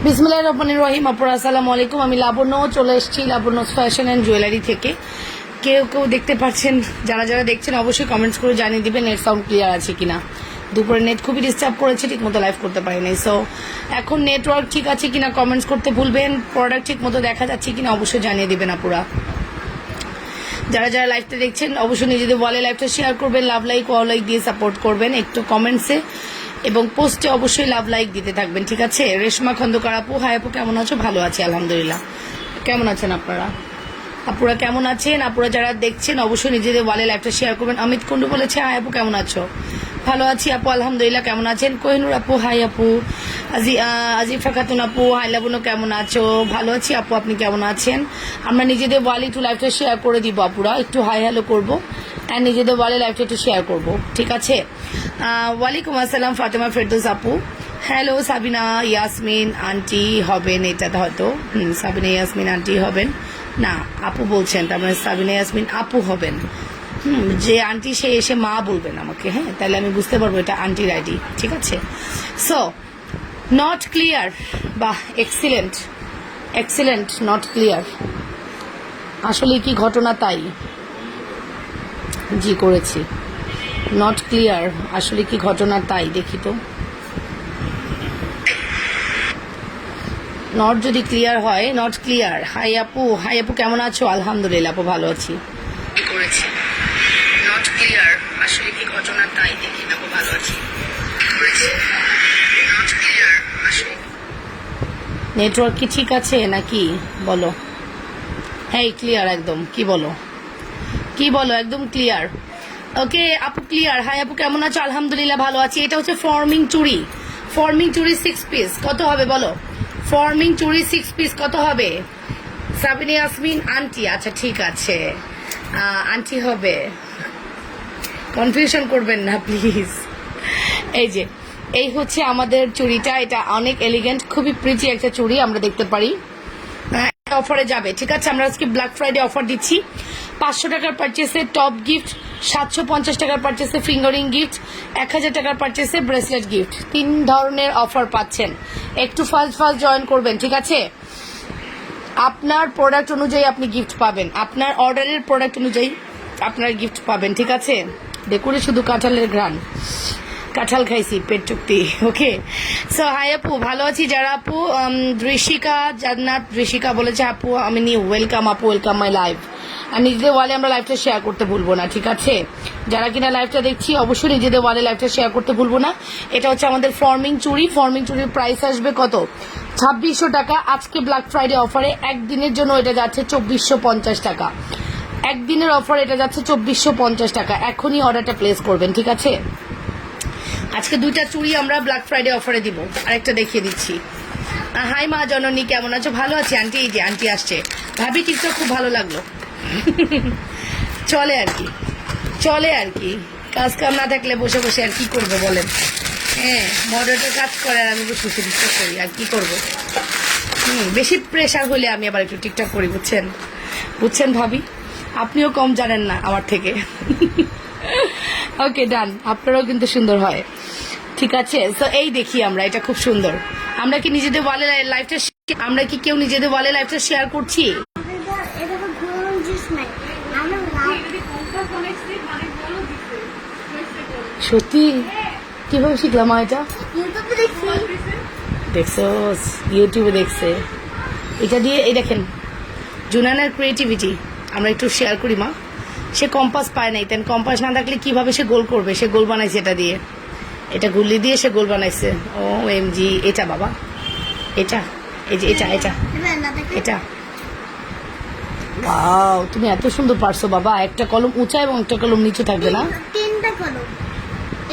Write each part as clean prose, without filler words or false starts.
বিসমিল্লাহির রহমানির রহিম। আপুরা আসসালামু আলাইকুম। আমি লাবণ্য চলে এসেছি লাবণ্য ফ্যাশন অ্যান্ড জুয়েলারি থেকে। কেউ কেউ দেখতে পাচ্ছেন, যারা যারা দেখছেন অবশ্যই কমেন্টস করে জানিয়ে দিবেন নেট সাউন্ড ক্লিয়ার আছে কিনা। দুপুরে নেট খুবই ডিস্টার্ব করেছে, ঠিক মতো লাইভ করতে পারিনি। সো এখন নেটওয়ার্ক ঠিক আছে কিনা কমেন্টস করতে ভুলবেন। প্রোডাক্ট ঠিক মতো দেখা যাচ্ছে কিনা অবশ্যই জানিয়ে দিবেন আপুরা। যারা যারা লাইভটা দেখছেন অবশ্যই নিজেদের ওয়ালে লাইভটা শেয়ার করবেন, লাভ লাইক ওয়াও লাইক দিয়ে সাপোর্ট করবেন একটু কমেন্টসে এবং পোস্টে অবশ্যই লাভ লাইক দিতে থাকবেন, ঠিক আছে। রেশমা খন্দকার আপু, হাই আপু, কেমন আছো? ভালো আছি আলহামদুলিল্লাহ। কেমন আছেন আপনারা? আপুরা কেমন আছেন? আপুরা যারা দেখছেন অবশ্যই নিজেদের ওয়ালে লাইভটা শেয়ার করবেন। অমিত কুন্ডু বলেছে হাই আপু, কেমন আছো? ভালো আছি আপু আলহামদুলিল্লাহ। কেমন আছেন? কোহিনুর আপু হাই আপু। আজিফা খাতুন আপু হাই লাবণ্য, কেমন আছো? ভালো আছি আপু, আপনি কেমন আছেন? আমরা নিজেদের ওয়ালে একটু লাইভটা শেয়ার করে দিব আপুরা, একটু হাই হ্যালো করবো অ্যান্ড নিজেদের ওয়ালে লাইভটা একটু শেয়ার করবো, ঠিক আছে। ওয়ালাইকুম আসসালাম ফাতেমা ফেরদৌস আপু। হ্যালো সাবিনা ইয়াসমিন আন্টি হবেন, এটা হয়তো সাবিনা ইয়াসমিন আন্টি হবেন না, আপু বলছেন, তার মানে সাবিনা ইয়াসমিন আপু হবেন। যে আন্টি সে এসে মা বলবেন আমাকে, হ্যাঁ, তাহলে আমি বুঝতে পারবো এটা আন্টির আইডি, ঠিক আছে। সো নট ক্লিয়ার, বাহ এক্সিলেন্ট এক্সিলেন্ট, নট ক্লিয়ার, আসলে কি ঘটনা? তাই জি করেছি, নট ক্লিয়ার, আসলে কি ঘটনা? তাই দেখি তো। নট যদি ক্লিয়ার হয়, নট ক্লিয়ার। হাই আপু, হাই আপু, কেমন আছো? আলহামদুলিল্লাহ আপু, ভালো আছি। করেছি নট ক্লিয়ার, আসলে কি ঘটনা? তাই দেখি আপু, ভালো আছি। নট ক্লিয়ার, আসলে নেটওয়ার্ক কি ঠিক আছে নাকি বলো? হ্যাঁ ক্লিয়ার একদম। কি বলো, কি বলো? একদম ক্লিয়ার। ওকে আপু ক্লিয়ার। হাই আপু, কেমন আছো? আলহামদুলিল্লাহ ভালো আছি। এটা হচ্ছে ফর্মিং চুড়ি, ফর্মিং চুড়ি 6 পিস, কত হবে বলো? ফর্মিং চুড়ি 6 পিস কত হবে? সাবিনা ইয়াসমিন আন্টি, আচ্ছা ঠিক আছে, আন্টি হবে, কনফিউশন করবেন না প্লিজ। এই যে এই হচ্ছে আমাদের চুড়িটা, এটা অনেক এলিগেন্ট, খুবই প্রিটি একটা চুড়ি, আমরা দেখতে পারি অফারে যাবে, ঠিক আছে। আমরা আজকে ব্ল্যাক ফ্রাইডে অফার দিচ্ছি। 500 টাকার পারচেসে টপ গিফট, 750 টাকার পারচেসে ফিঙ্গারিং গিফট, 1000 টাকার পারচেসে ব্রেসলেট গিফট, 3 ধরনের অফার পাচ্ছেন। একটু ফার্স্ট জয়েন করবেন, ঠিক আছে। আপনার প্রোডাক্ট অনুযায়ী আপনি গিফট পাবেন, আপনার অর্ডারের প্রোডাক্ট অনুযায়ী আপনার গিফট পাবেন, ঠিক আছে। দেখুন শুধু কাঁঠালের ঘ্রাণ, কাঁঠাল খাইছি পেট চুক্তি। ওকে সো হাই আপু, ভালো আছি। যারা আপু ঋষিকা জান্নাত ঋষিকা বলেছে আপু আমি নিউ, ওয়েলকাম আপু, ওয়েলকাম মাই লাইভ। আর নিজেদের ওয়ালে আমরা লাইভটা শেয়ার করতে ভুলবো না, ঠিক আছে। যারা কিনা লাইভটা দেখছি অবশ্যই নিজেদের ওয়ালে লাইভটা শেয়ার করতে ভুলবো না। এটা হচ্ছে আমাদের ফর্মিং চুড়ি, ফর্মিং চুড়ির প্রাইস আসবে কত? 2600 টাকা। আজকে ব্ল্যাক ফ্রাইডে অফারে একদিনের জন্য এটা যাচ্ছে 2450 টাকা। একদিনের অফার এটা যাচ্ছে 2450 টাকা। এখনই অর্ডারটা প্লেস করবেন, ঠিক আছে। আজকে 2টা চুড়ি আমরা ব্ল্যাক ফ্রাইডে অফারে দিব, আরেকটা দেখিয়ে দিচ্ছি। হাই মা জননী, কেমন আছো? ভালো আছি আন্টি। এই যে আন্টি আসছে, ভাবি টিকটক খুব ভালো লাগলো। চলে আর কি, চলে আর কি, কাজ কাম না থাকলে বসে বসে আর কি করবো বলেন। হ্যাঁ মডারেটর কাজ করে আর আমি বসে বসে টিকটক করি, আর কি করবো। বেশি প্রেশার হলে আমি আবার একটু টিকটক করি, বুঝছেন, বুঝছেন ভাবি, আপনিও কম জানেন না আমার থেকে। ওকে ডান, আপনারাও কিন্তু সুন্দর হয়, ঠিক আছে। তো এই দেখি আমরা, এটা খুব সুন্দর। আমরা কি নিজেদের ওয়ালে লাইভটা, আমরা কি কেউ নিজেদের ওয়ালে লাইভটা শেয়ার করছি? সত্যি কিভাবে শিখলাম এটা? দেখছো, ইউটিউবে দেখছে। এটা দিয়ে এই দেখেন জুনানের ক্রিয়েটিভিটি আমরা একটু শেয়ার করি। মা সে কম্পাস পায় নাই, তেন কম্পাস না থাকলে কিভাবে সে গোল করবে? সে গোল বানাইছে এটা দিয়ে, এটা গুল্লি দিয়ে সে গোল বানাইছে। ও এমজি, এটা বাবা, এটা এই যে এটা এটা এটা, ওয়াও তুমি এত সুন্দর পারছো বাবা। একটা কলম উঁচা এবং একটা কলম নিচু থাকবে না? 3টা কলম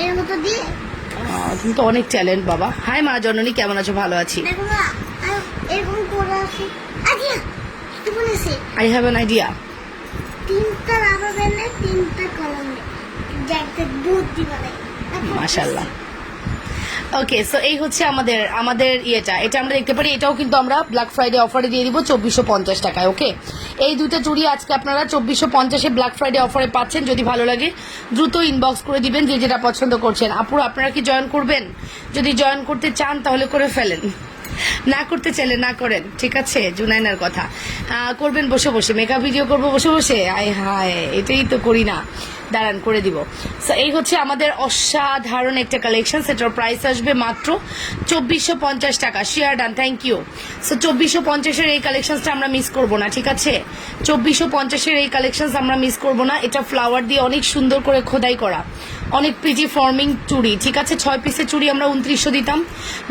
এর মতো দিয়ে। তুমি তো অনেক ট্যালেন্ট বাবা। হাই মা জননী, কেমন আছো? ভালো আছি। এরকম করে আছে আইডিয়া, কি বলেছে? I have an idea. 3টা রাবার ব্যান্ডে 3টা কলম দেখতে দুধ দিবা। মাশাআল্লাহ। ওকে সো এই হচ্ছে আমাদের আমাদের ইয়েটা, এটা আমরা দেখতে পারি। এটাও কিন্তু আমরা ব্ল্যাক ফ্রাইডে অফারে দিয়ে দিব 2450 টাকায়। ওকে এই 2টা চুড়ি আজকে আপনারা 2450-এ ব্ল্যাক ফ্রাইডে অফারে পাচ্ছেন। যদি ভালো লাগে দ্রুত ইনবক্স করে দিবেন যে যেটা পছন্দ করছেন। আপুরা আপনারা কি জয়েন করবেন? যদি জয়েন করতে চান তাহলে করে ফেলেন। না করতে চাইলে না করেন, ঠিক আছে? জুনাইনার কথা করবেন বসে বসে, মেকআপ ভিডিও করবো বসে বসে, আয় হায়, এটাই তো করি না, দাঁড়ান করে দিব। সো এই হচ্ছে আমাদের অসাধারণ একটা কালেকশন, সেটার প্রাইস আসবে মাত্র 2450 টাকা। Share done, thank you. So 2450-এর এই কালেকশনটা আমরা মিস করব না, ঠিক আছে? 2450-এর এই কালেকশন আমরা মিস করব না। এটা ফ্লাওয়ার দিয়ে অনেক সুন্দর করে খোদাই করা, অনেক প্রিটি ফর্মিং চুড়ি, ঠিক আছে? 6 পিসের চুড়ি আমরা 2900 দিতাম,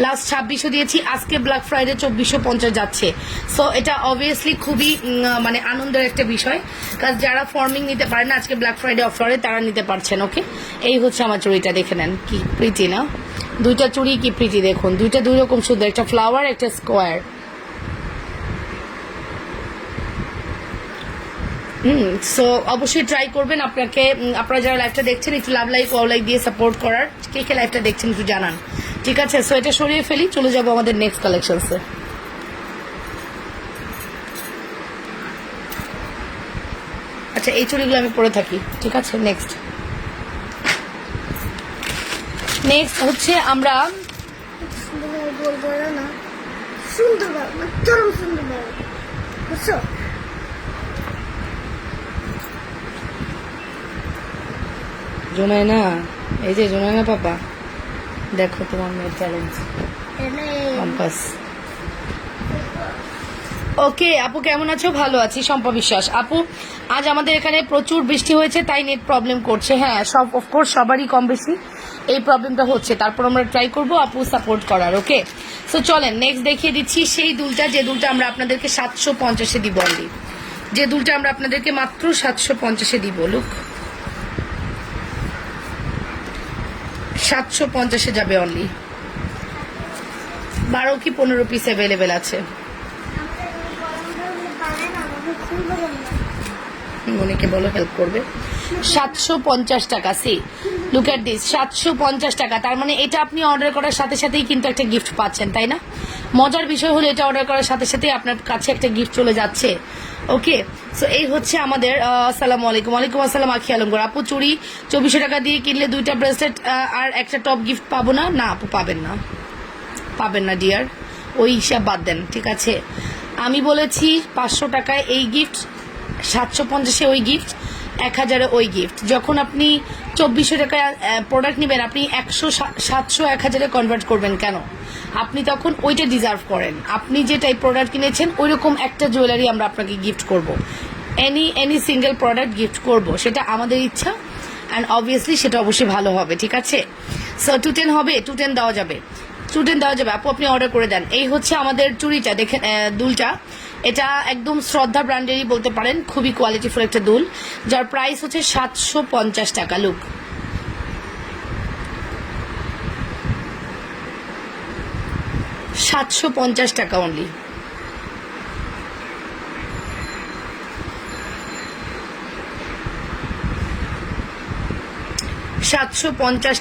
লাস্ট 2600 দিয়েছি, আজকে ব্ল্যাক ফ্রাইডে 2450 যাচ্ছে। সো এটা অবভিয়াসলি খুবই মানে আনন্দের একটা বিষয়, কারণ যারা ফর্মিং নিতে পারেন না আজকে ব্ল্যাক ফ্রাইডে অফারে তারা নিতে পারছেন। ওকে, এই হচ্ছে আমার চুড়িটা, দেখে নেন কি প্রিটি না, দুইটা চুড়ি কি প্রিটি দেখুন, দুইটা দুই রকম সুন্দর, একটা ফ্লাওয়ার একটা স্কোয়ার। সো অবশ্যই ট্রাই করবেন। আপনারা যারা লাইভটা দেখছেন একটু লাভ লাইক ওয়াও লাইক দিয়ে সাপোর্ট করার, কে কে লাইভটা দেখছেন একটু জানান, ঠিক আছে? সো এটা সরিয়ে ফেলি, চলে যাবো আমাদের নেক্সট কালেকশনসে। আচ্ছা, এই চুড়িগুলো আমি পরে থাকি, ঠিক আছে? নেক্সট হচ্ছে আমরা সুন্দর গোল বলো না, সুন্দর বলো, চরম সুন্দর বলো, বুঝছো? জোনাইনা, এই যে জোনাইনা পাপা, দেখো তোমার মেয়ের চ্যালেঞ্জ কম্পাস। ওকে আপু, কেমন আছো? ভালো আছি, শম্পা বিশ্বাস। আপু, আজ আমাদের এখানে প্রচুর বৃষ্টি হয়েছে, তাই নেট প্রবলেম করছে। হ্যাঁ, অফকোর্স সবারই কম বেশি এই প্রবলেমটা হচ্ছে, তারপর আমরা ট্রাই করবো আপু সাপোর্ট করার। ওকে, সো চলেন নেক্সট দেখিয়ে দিচ্ছি সেই দুলটা, যে দুলটা আমরা আপনাদেরকে 750-এ দিব অনলি, যে দুলটা আমরা আপনাদেরকে মাত্র 750-এ দিব। লুক, 750-এ যাবে অনলি, 12 কি 15 পিস অ্যাভেলেবেল আছে। মনিকে বলো হেল্প করবে। 750 টাকা, সি লুক এট দিস, 750 টাকা। তার মানে এটা আপনি অর্ডার করার সাথে সাথেই কিন্তু একটা গিফট পাচ্ছেন, তাই না? মজার বিষয় হলো এটা অর্ডার করার সাথে সাথেই আপনার কাছে একটা গিফট চলে যাচ্ছে। ওকে, সো এই হচ্ছে আমাদের। আসসালামু আলাইকুম। ওয়ালাইকুম আসসালাম আখি আলমগর। আপু, চুড়ি 2400 টাকা দিয়ে কিনলে 2টা ব্রেসলেট আর একটা টপ গিফট পাবো না? না আপু, পাবেন না ডিয়ার, ওই হিসাব বাদ দেন, ঠিক আছে? আমি বলেছি 500 টাকায় এই গিফট, 750-এ ওই গিফট, 1000-এ ওই গিফট। যখন আপনি 2400 টাকায় প্রোডাক্ট নেবেন, আপনি 100, 700, 1000-এ কনভার্ট করবেন কেন? আপনি তখন ওইটা ডিজার্ভ করেন। আপনি যে টাইপ প্রোডাক্ট কিনেছেন ওইরকম একটা জুয়েলারি আমরা আপনাকে গিফট করব, এনি সিঙ্গেল প্রোডাক্ট গিফট করব, সেটা আমাদের ইচ্ছা, অ্যান্ড অবভিয়াসলি সেটা অবশ্যই ভালো হবে, ঠিক আছে? সো 210 হবে, 210 দেওয়া যাবে, 210 দেওয়া যাবে। আপু আপনি অর্ডার করে দেন। এই হচ্ছে আমাদের চুড়িটা, দেখেন দুলটা, এটা একদম শ্রদ্ধা ব্র্যান্ডেরই বলতে পারেন, খুবই কোয়ালিটিফুল একটা দুল, যার প্রাইস হচ্ছে 750 টাকা। লুক, 750 টাকা অনলি।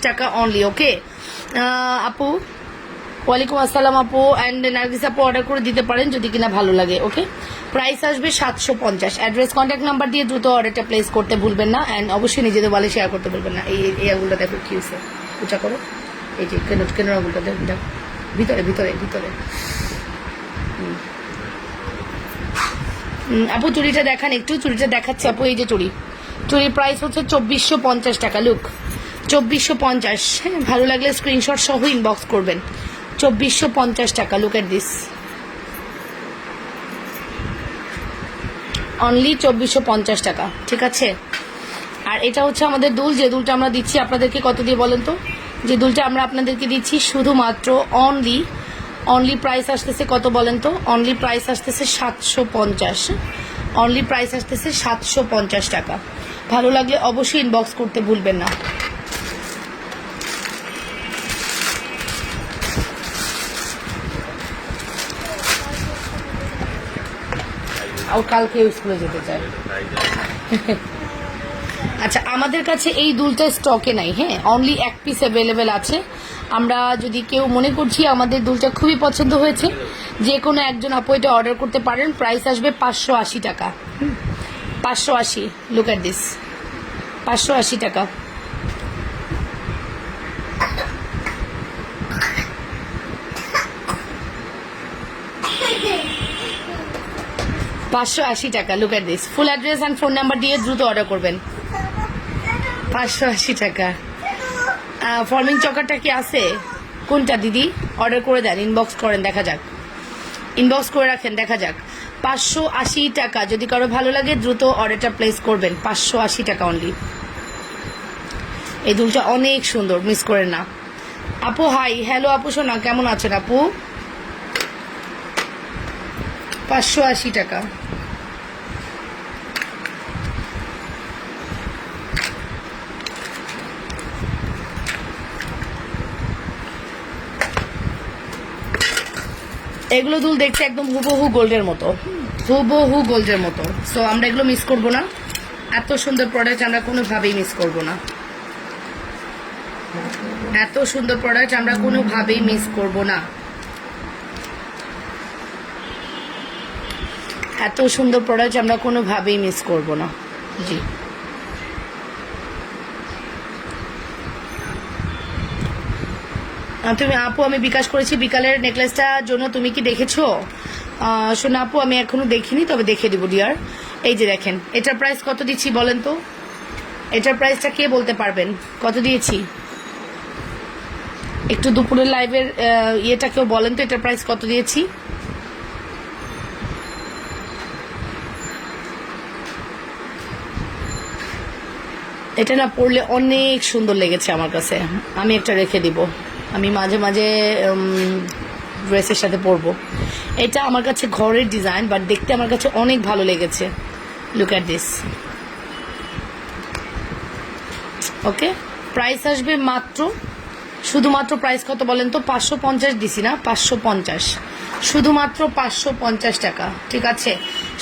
টাকা অনলি। ওকে আপু, ওয়ালাইকুম আসসালাম আপু, অ্যান্ড নার্গিস আপু অর্ডার করে দিতে পারেন যদি কিনা ভালো লাগে। ওকে, প্রাইস আসবে 750। অ্যাড্রেস কন্ট্যাক্ট নাম্বার দিয়ে দ্রুত অর্ডারটা প্লেস করতে ভুলবেন না, অ্যান্ড অবশ্যই নিজেদের বলে শেয়ার করতে ভুলবেন না। এই আঙুলটা দেখো কি হয়েছে, উঁচা করো, এই যে কেন আঙুলটা দেখো, ভিতরে ভিতরে ভিতরে। আপু চুড়িটা দেখান একটু, চুড়িটা দেখাচ্ছি আপু। এই যে চুড়ির প্রাইস হচ্ছে 2450 টাকা। লুক, 2450। হ্যাঁ, ভালো লাগলে স্ক্রিনশট সহ ইনবক্স করবেন। 2450 টাকা। লুক এট দিস, অনলি 2450 টাকা, ঠিক আছে? আর এটা হচ্ছে আমাদের দুল, যে দুলটা আমরা দিচ্ছি আপনাদেরকে কত দিয়ে বলেন তো? যে দুলটা আমরা আপনাদেরকে দিচ্ছি শুধুমাত্র অনলি প্রাইস আসতেছে কত বলেন তো? অনলি প্রাইস আসতেছে 750। অনলি প্রাইস আসতেছে 750 টাকা। ভালো লাগলে অবশ্যই ইনবক্স করতে ভুলবেন না। কালকে স্কুলে যেতে চাই। আচ্ছা, আমাদের কাছে এই দুলটা স্টকে নাই। হ্যাঁ, অনলি 1 পিস অ্যাভেলেবেল আছে। আমরা যদি কেউ মনে করছি আমাদের দুলটা খুবই পছন্দ হয়েছে, যে কোনো একজন আপু এটা অর্ডার করতে পারেন। প্রাইস আসবে 580 টাকা। 580। লুক এট দিস, 580 টাকা। 580 টাকা। Look at this, full address and phone number দিয়ে দ্রুত অর্ডার করবেন। 580 টাকা। ফর্মিং চকারটা কি আছে? কোনটা দিদি? অর্ডার করে দেন, ইনবক্স করেন, দেখা যাক, ইনবক্স করে রাখেন, দেখা যাক। 580 টাকা। যদি কারো ভালো লাগে দ্রুত অর্ডারটা প্লেস করবেন। 580 টাকা অনলি। এই দুলটা অনেক সুন্দর, মিস করেন না। আপু হাই, হ্যালো আপু সোনা, কেমন আছেন আপু? 580 টাকা। এগুলো দুল দেখতে একদম হুবহু গোল্ডের মতো, হুবহু গোল্ডের মতো। সো আমরা এগুলো মিস করব না। এত সুন্দর প্রোডাক্ট আমরা কোনোভাবেই মিস করব না। এত সুন্দর প্রোডাক্ট আমরা কোনোভাবেই মিস করব না। এত সুন্দর প্রোডাক্ট আমরা কোনোভাবেই মিস করব না। জি, তুমি আপু, আমি বিকাশ করেছি বিকালের নেকলেসটার জন্য, তুমি কি দেখেছো? শোনো আপু, আমি এখনো দেখিনি, তবে দেখে দিব ডিয়ার। এই যে দেখেন, এটার প্রাইস কত দিচ্ছি বলেন তো? এটার প্রাইসটা কে বলতে পারবেন কত দিয়েছি? একটু দুপুরের লাইভের ইয়েটা কেউ বলেন তো, এটার প্রাইস কত দিয়েছি? এটা না পরলে অনেক সুন্দর লেগেছে আমার কাছে। আমি একটা রেখে দিব, আমি মাঝে মাঝে ড্রেসের সাথে পরবো। এটা আমার কাছে ঘরের ডিজাইন, বাট দেখতে আমার কাছে অনেক ভালো লেগেছে। Look at this. Okay, price আসবে মাত্র, শুধুমাত্র প্রাইস কত বলেন তো? 550 দিছি না? 550, শুধুমাত্র 550 টাকা। ঠিক আছে,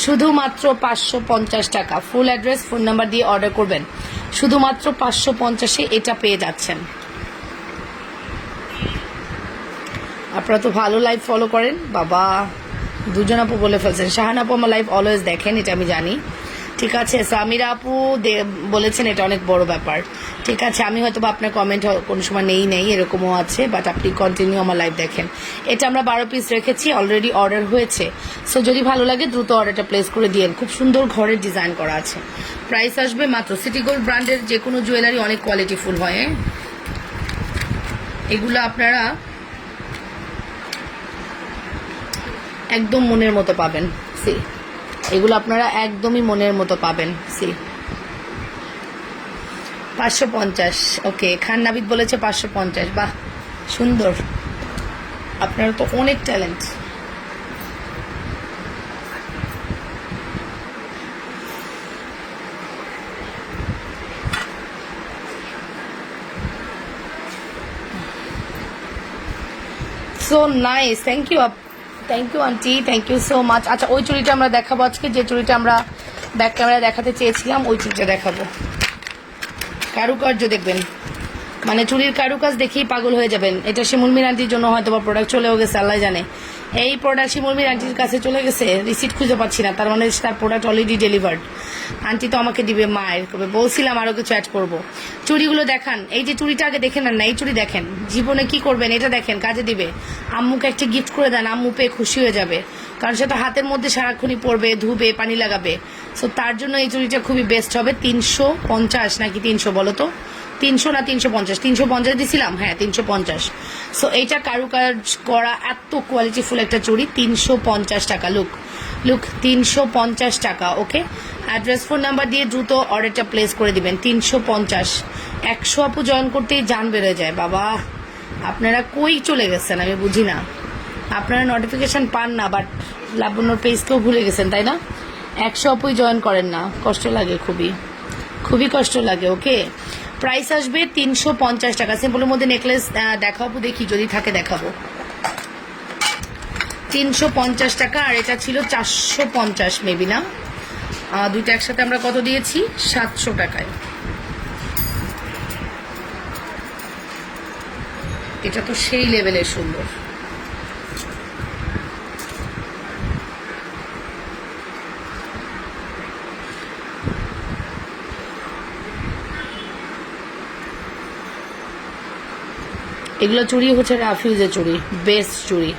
শুধুমাত্র 550 টাকা। ফুল অ্যাড্রেস, ফোন নাম্বার দিয়ে অর্ডার করবেন। শুধুমাত্র 550-এ এটা পেয়ে যাচ্ছেন। আপনারা তো ভালো লাইভ ফলো করেন বাবা। দুজন আপু বলে ফেলছেন। শাহান আপু আমার লাইভ অলওয়েজ দেখেন, এটা আমি জানি। ঠিক আছে, সামিরা আপু বলেছেন এটা অনেক বড় ব্যাপার। ঠিক আছে, আমি হয়তো বা আপনার কমেন্ট কোনো সময় নেই এরকমও আছে, বাট আপনি কন্টিনিউ আমার লাইভ দেখেন। এটা আমরা 12 পিস রেখেছি, অলরেডি অর্ডার হয়েছে। সো যদি ভালো লাগে দ্রুত অর্ডারটা প্লেস করে দিয়েন। খুব সুন্দর ঘরের ডিজাইন করা আছে। প্রাইস আসবে মাত্র। সিটি গোল্ড ব্র্যান্ডের যে কোনো জুয়েলারি অনেক কোয়ালিটিফুল হয়। এগুলো আপনারা একদম মনের মতো পাবেন। সি, এগুলো আপনারা একদমই মনের মতো পাবেন। সি, 550। ওকে, খান নাবিদ বলেছে 550। বাহ, সুন্দর। আপনারা তো অনেক talent. So nice, thank you aunty, thank you so much. আচ্ছা, ওই চুড়িটা আমরা দেখাবো আজকে, যে চুড়িটা আমরা ব্যাক ক্যামেরায় দেখাতে চেয়েছিলাম, ওই চুড়িটা দেখাবো। কারুকার্য দেখবেন, মানে চুড়ির কারুকাজ দেখেই পাগল হয়ে যাবেন। এটা শিমুল মির আন্টির জন্য হয়তো বা প্রোডাক্ট চলেও গেছে, আল্লাহ জানে। এই প্রোডাক্ট শিমুল মির আন্টির কাছে চলে গেছে, রিসিট খুঁজে পাচ্ছি না, তার মানে তার প্রোডাক্ট অলরেডি ডেলিভার্ড। আন্টি তো আমাকে দিবে মায়ের, কবে বলছিলাম আরো কিছু অ্যাড করবো। চুড়িগুলো দেখান, এই যে চুড়িটা আগে দেখে নেন না, এই চুড়ি দেখেন, জীবনে কি করবেন এটা দেখেন, কাজে দিবে। আম্মুকে একটা গিফট করে দেন, আম্মু পেয়ে খুশি হয়ে যাবে, কারণ সে তো হাতের মধ্যে সারাক্ষণই পরবে, ধুবে, পানি লাগাবে। সো তার জন্য এই চুড়িটা খুবই বেস্ট হবে। 350 নাকি 300 বলো তো? 300 না 350? 350 দিছিলাম, হ্যাঁ 350। সো এইটা কারুকাজ করা এত কোয়ালিটিফুল একটা চুড়ি, 350 টাকা। লুক 350 টাকা। ওকে, অ্যাড্রেস ফোন নাম্বার দিয়ে দ্রুত অর্ডারটা প্লেস করে দিবেন। 350। 100 আপু জয়েন করতেই জান বেড়ে যায় বাবা। আপনারা কই চলে গেছেন আমি বুঝি না। আপনারা নোটিফিকেশন পান না, বাট লাবণ্যর পেজকেও ভুলে গেছেন তাই না? 100 আপুই জয়েন করেন না, কষ্ট লাগে, খুবই কষ্ট লাগে। ওকে, প্রাইস আসবে 350 টাকা। সিম্পলের মধ্যে নেকলেস দেখাবো, দেখি যদি থাকে দেখাবো। 350 টাকা, আর এটা ছিল 450 মেবি না, দুইটা একসাথে আমরা কত দিয়েছি? 700 টাকায়। এটা তো সেই লেভেলের সুন্দর। এগুলো চুড়ি হচ্ছে রাফিউজের চুড়ি, বেস্ট চুড়ি।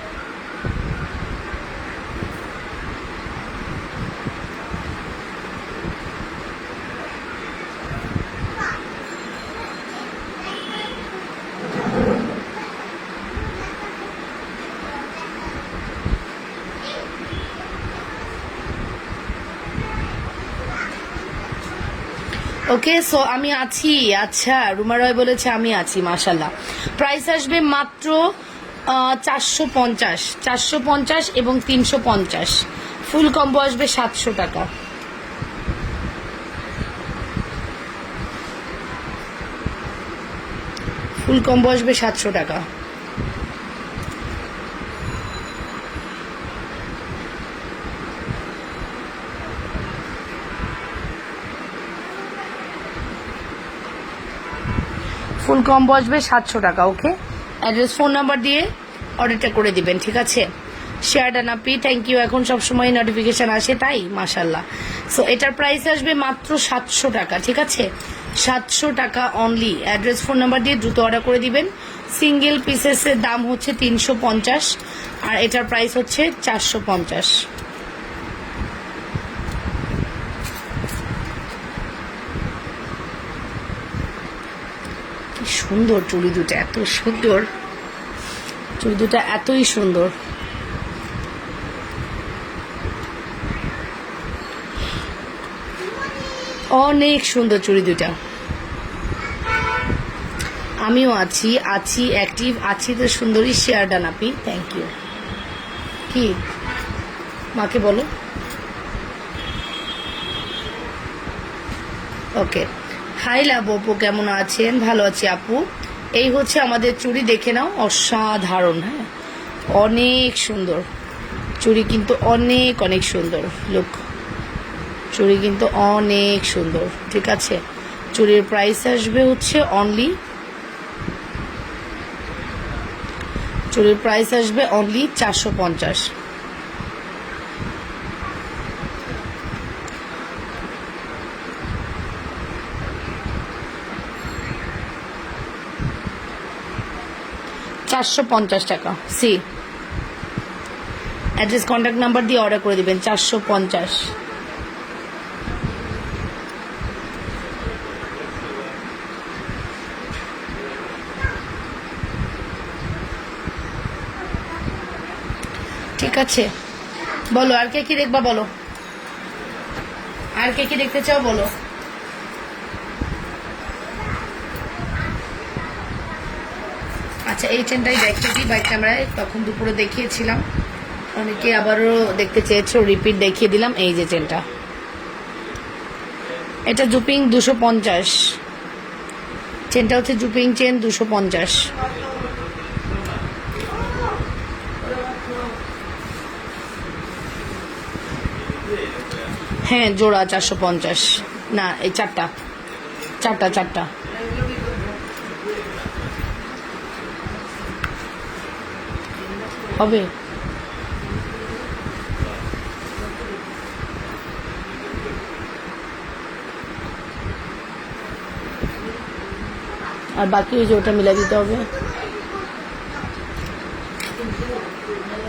ওকে, সো আমি আছি। আচ্ছা, রুমা রয় বলেছে আমি আছি, মাশাল্লাহ। প্রাইস আসবে মাত্র 450, 450 এবং 350। ফুল কম্বো আসবে 700 টাকা। ফুল কম্বো আসবে 700 টাকা। ফুল কম্বো আসবে 700 টাকা। ওকে, অ্যাড্রেস ফোন নাম্বার দিয়ে অর্ডারটা করে দিবেন, ঠিক আছে? শেয়ার ডানাপি, থ্যাংক ইউ। এখন সবসময় নোটিফিকেশন আসে তাই, মাশাল্লাহ। সো এটার প্রাইস আসবে মাত্র 700 টাকা, ঠিক আছে? 700 টাকা অনলি। অ্যাড্রেস ফোন নাম্বার দিয়ে দ্রুত অর্ডার করে দিবেন। সিঙ্গেল পিসেসের দাম হচ্ছে 350 আর এটার প্রাইস হচ্ছে 450। কি সুন্দর চুড়ি দুটো, এত সুন্দর চুড়ি দুটো, এতই সুন্দর। অনেক সুন্দর চুড়ি দুটা। আমিও আছি, আছি অ্যাক্টিভ আছি তো সুন্দরী। শেয়ার ডানাপি, থ্যাংক ইউ। কি মাকে বলো। ওকে, হাই লাভ আপু, কেমন আছেন? ভালো আছি আপু। এই হচ্ছে আমাদের চুড়ি, দেখে নাও, অসাধারণ। হ্যাঁ, অনেক সুন্দর চুড়ি, কিন্তু অনেক অনেক সুন্দর লুক। চুড়ি কিন্তু অনেক সুন্দর, ঠিক আছে? চুড়ির প্রাইস আসবে হচ্ছে অনলি, চুড়ির প্রাইস আসবে অনলি 450। টাকা। সি অ্যাড্রেস কন্ট্যাক্ট নাম্বার দিয়ে অর্ডার করে দিবেন। 450। ঠিক আছে, বলো আর কে কি দেখবা, বলো আর কে কি দেখতে চাও, বলো। আচ্ছা, এই চেনটাই দেখতে দিই বাইক ক্যামেরায়, তখন দুপুরে দেখিয়েছিলাম, অনেকে আবারও দেখতে চেয়েছো, রিপিট দেখিয়ে দিলাম। এই যে চেনটা, এটা জুপিং 250। চেনটা হচ্ছে জুপিং চেন 250। হ্যাঁ, জোড়া 450। না, এই চারটা চারটা চারটা। হবে আর বাকি ওই যে ওটা মিলাই দিতে হবে,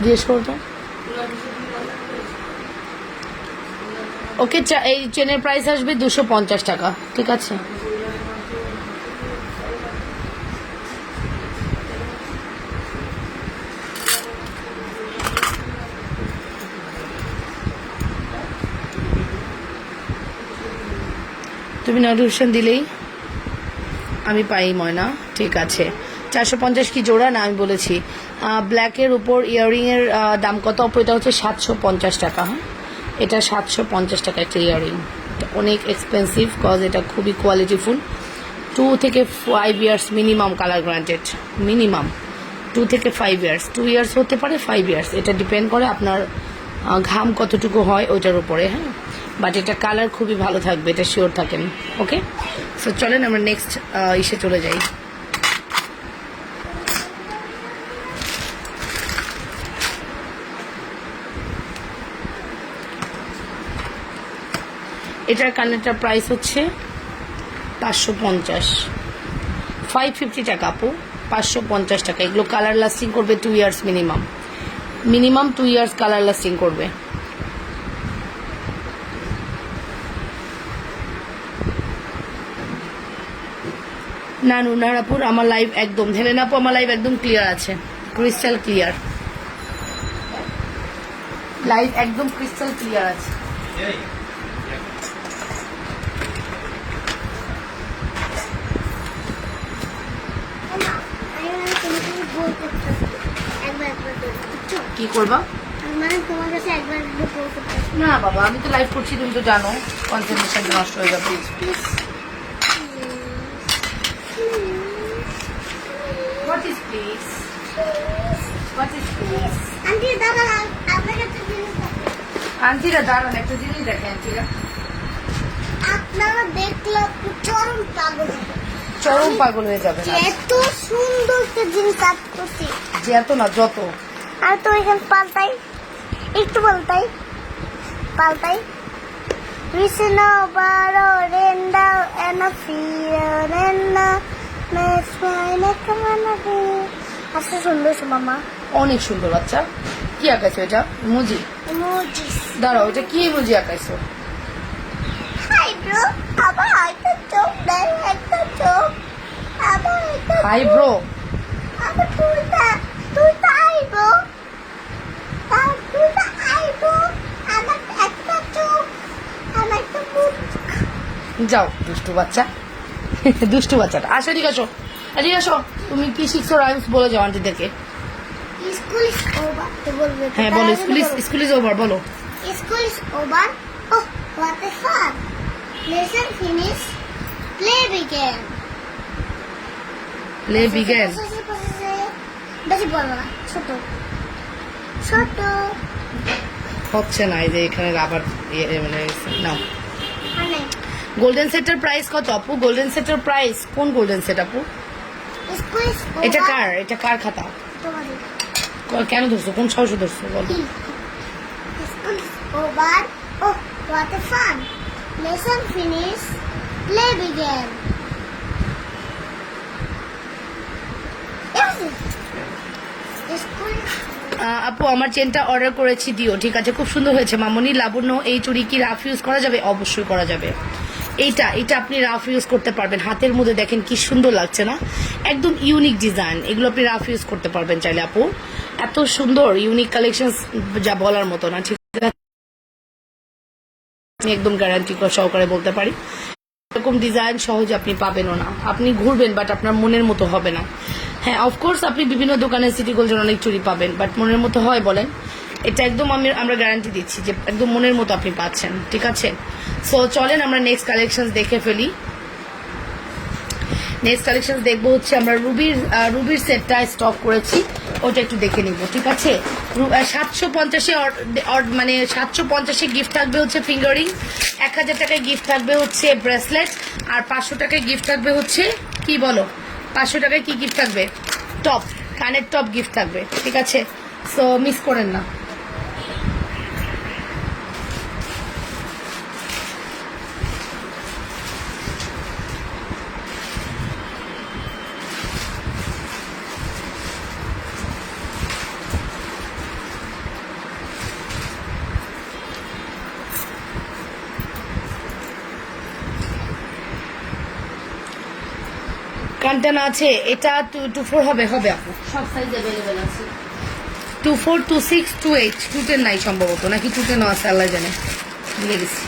জিজ্ঞেস করতো। ওকে, এই চেনের প্রাইস আসবে 250 টাকা, ঠিক আছে? তুমি নোটিফিকেশন দিলেই আমি পাই, ময়না, ঠিক আছে। 450 কি জোড়া? না, আমি বলেছি ব্ল্যাকের উপর ইয়াররিংয়ের দাম কত? এটা হচ্ছে 750 টাকা। হ্যাঁ, এটা 750 টাকা একটা ইয়াররিং। অনেক এক্সপেন্সিভ, কজ এটা খুবই কোয়ালিটিফুল। 2 থেকে 5 years minimum colour granted, minimum 2 থেকে 5 ইয়ার্স। 2 ইয়ার্স হতে পারে, 5 ইয়ার্স, এটা ডিপেন্ড করে আপনার ঘাম কতটুকু হয় ওইটার উপরে। হ্যাঁ, বাট এটা কালার খুবই ভালো থাকবে, এটা শিওর থাকেন। ওকে, সো চলেন আমরা নেক্সট ইসে চলে যাই। এটার কানেরটার প্রাইস হচ্ছে 550, 550 টাকা আপু, 550 টাকা। এগুলো কালার লাস্টিং করবে 2 years minimum, minimum 2 years colour lasting করবে। না নুনারাপুর, আমার লাইভ একদম, হেলেন আপু আমার লাইভ একদম ক্লিয়ার আছে, ক্রিস্টাল ক্লিয়ার, লাইভ একদম ক্রিস্টাল ক্লিয়ার আছে। কি করবা? মানে তোমার কাছে একবার বলতে পারি না বাবা, আমি তো লাইভ করছি, তুমি তো জানো কনসেন্ট্রেশন নষ্ট হয়ে যাবে। Please what is please? What is please? Aunty দাদা আপনার কাছে জিনিস আছে আন্টিরা দাঁড়ান, একটা জিনিস দেখে আন্টিরা আপনারা দেখলে আপনি চরম পাগল হবেন। চরম পাগল হয়ে যাবে না, এত সুন্দর একটা জিনিস কাজ করছি যে এত না যত। আর তো এখানে পাল্টাই একটু পাল্টাই Risino baro renda ena fiorena me suena kamana be আচ্ছা সুন্দর মামা অনেক সুন্দর বাচ্চা। কি আঁকাইছো এটা? ইমোজি? ইমোজিস দাঁড়াও, এটা কি ইমোজি আঁকাইছো? হাই ব্রো আবার একটা চোখ দেয় একটা চোখ আবার একটা হাই ব্রো? আবার তুই হাই ব্রো তুই হাই ব্রো আমার একটা চোখ আমার একটা মুখ যাও দুষ্টু বাচ্চা। দুষ্টু বাচ্চাটা আসো, এদিকে আসো, এদিকে আসো। তুমি কি শিখছো রাইমস বলে যাও আন্টিদেরকে। স্কুল ইজ ওভার তো বলবে হ্যাঁ বলো, স্কুল ইজ ওভার বলো। School is over oh what a fun lesson finish play begin play begin. বেশি বলবো না ছোট ছোট হচ্ছে না, এই যে এখানে আবার মানে নাও। মানে গোল্ডেন সেটের প্রাইস কত আপু? গোল্ডেন সেটের প্রাইস কোন গোল্ডেন সেট আপু? স্কুল ইজ এটা কার? এটা কার খাতা? তোমাদের কেন ধরছো? কোন সাহসে ধরছো বলো? School is over oh what a fun lesson finish play begin school আপু আমার চেনটা অর্ডার করেছি, দিও। ঠিক আছে, খুব সুন্দর হয়েছে মামনি। লাবণ্য, এই চুড়ি কি রাফ ইউজ করা যাবে? অবশ্যই করা যাবে। এটা আপনি রাফ ইউজ করতে পারবেন। হাতের মধ্যে দেখেন কি সুন্দর লাগছে না? একদম ইউনিক ডিজাইন, এগুলো আপনি রাফ ইউজ করতে পারবেন চাইলে আপু। এত সুন্দর ইউনিক কালেকশন যা বলার মতো না। ঠিক আছে, আমি একদম গ্যারান্টি সহকারে বলতে পারি এরকম ডিজাইন সহজে আপনি পাবেনও না। আপনি ঘুরবেন বাট আপনার মনের মতো হবে না। হ্যাঁ অফকোর্স আপনি বিভিন্ন দোকানে সিটি গোল্ডের অনেক চুড়ি পাবেন, বাট মনের মতো হয় বলেন? এটা একদম আমরা গ্যারান্টি দিচ্ছি যে একদম মনের মতো আপনি পাচ্ছেন। ঠিক আছে, সো চলেন আমরা নেক্সট কালেকশন দেখে ফেলি। নেক্সট কালেকশন দেখবো হচ্ছে আমরা রুবির সেটটা স্টক করেছি, ওটা একটু দেখে নিব। ঠিক আছে, 750 মানে 750 গিফট থাকবে হচ্ছে ফিঙ্গারিং, 1000 টাকায় গিফট থাকবে হচ্ছে ব্রেসলেট, আর 500 টাকায় গিফট থাকবে হচ্ছে কি বলো? 500 টাকায় কি গিফট থাকবে? টপ, কানের টপ গিফট থাকবে। ঠিক আছে, সো মিস করেন না। কানটানা আছে, এটা 224 হবে আপু, সব সাইজ অ্যাভেলেবেল আছে। 24, 26, 28, 210 নাই সম্ভবত, নাকি 210 আছে আল্লাহ জানে, ভুলে গেছি।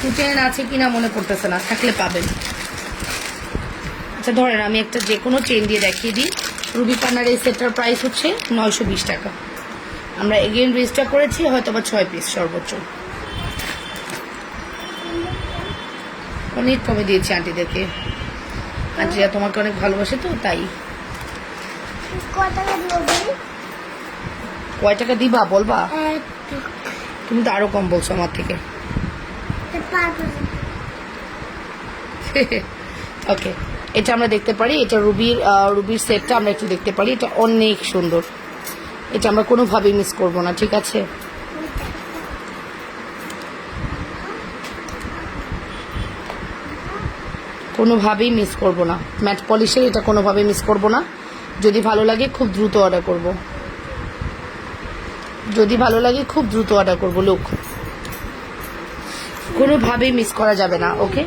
210 আছে কিনা মনে পড়তেছে না, থাকলে পাবেন। আচ্ছা ধরেন আমি একটা যে কোনো চেন দিয়ে দেখিয়ে দিই। রুবি পান্নার এই সেটটার প্রাইস হচ্ছে 920 টাকা। আমরা এগেইন রেজিস্টার করেছি হয়তো বা 6 পিস সর্বোচ্চ। অনেক কমে দিয়েছি আন্টিদেরকে, আন্টিরা তোমাকে অনেক ভালোবাসে তো তাই। কয় টাকা দিবা বলবা? তুমি তো আরো কম বলছো আমার থেকে। ওকে, এটা আমরা দেখতে পারি, এটা রুবির সেটটা আমরা একটু দেখতে পারি। এটা অনেক সুন্দর, এটা আমরা কোনোভাবেই মিস করবো না। ঠিক আছে, কোনোভাবেই মিস করবো না। ম্যাট পলিশের এটা কোনোভাবেই মিস করবো না। যদি ভালো লাগে খুব দ্রুত অর্ডার করব, যদি ভালো লাগে খুব দ্রুত অর্ডার করব। লোক কোনোভাবেই মিস করা যাবে না। ওকে,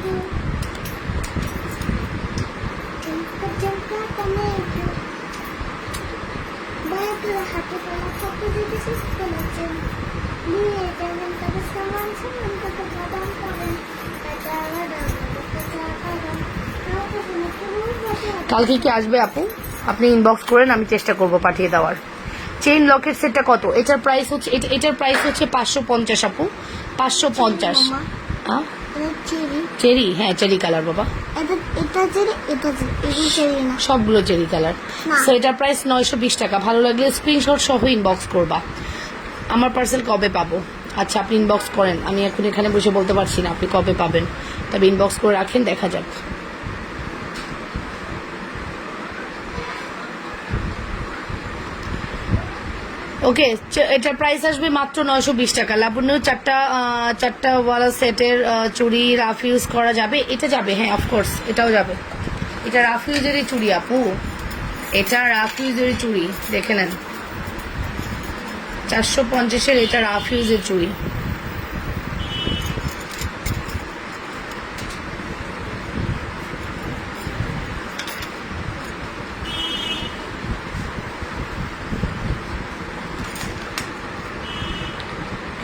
কালকে কি আসবে আপু? আপনি ইনবক্স করেন, আমি চেষ্টা করব পাঠিয়ে দেওয়ার। চেইন লকেট সেটটা কত? এটার প্রাইস হচ্ছে এটার প্রাইস হচ্ছে 550 আপু, 550। হ্যাঁ চেরি, হ্যাঁ চেরি কালার বাবা, সবগুলো চেরি কালার। সো এটার প্রাইস 920 টাকা। ভালো লাগলে স্ক্রিনশট সহ ইনবক্স করবা। আমার পার্সেল কবে পাবো? আচ্ছা আপনি ইনবক্স করেন, আমি এখন এখানে বসে বলতে পারছি না আপনি কবে পাবেন, তবে ইনবক্স করে রাখেন, দেখা যাক। ওকে, এটার প্রাইস আসবে মাত্র 920 টাকা। লাবণ্য চারটা ওয়ালা সেটের চুড়ি রাফ ইউজ করা যাবে? এটা যাবে, হ্যাঁ অফকোর্স এটাও যাবে। এটা রাফ ইউজেরই চুড়ি আপু, এটা রাফ ইউজেরই চুড়ি, দেখে নেন 450-এর, এটা রাফ ইউজের চুড়ি।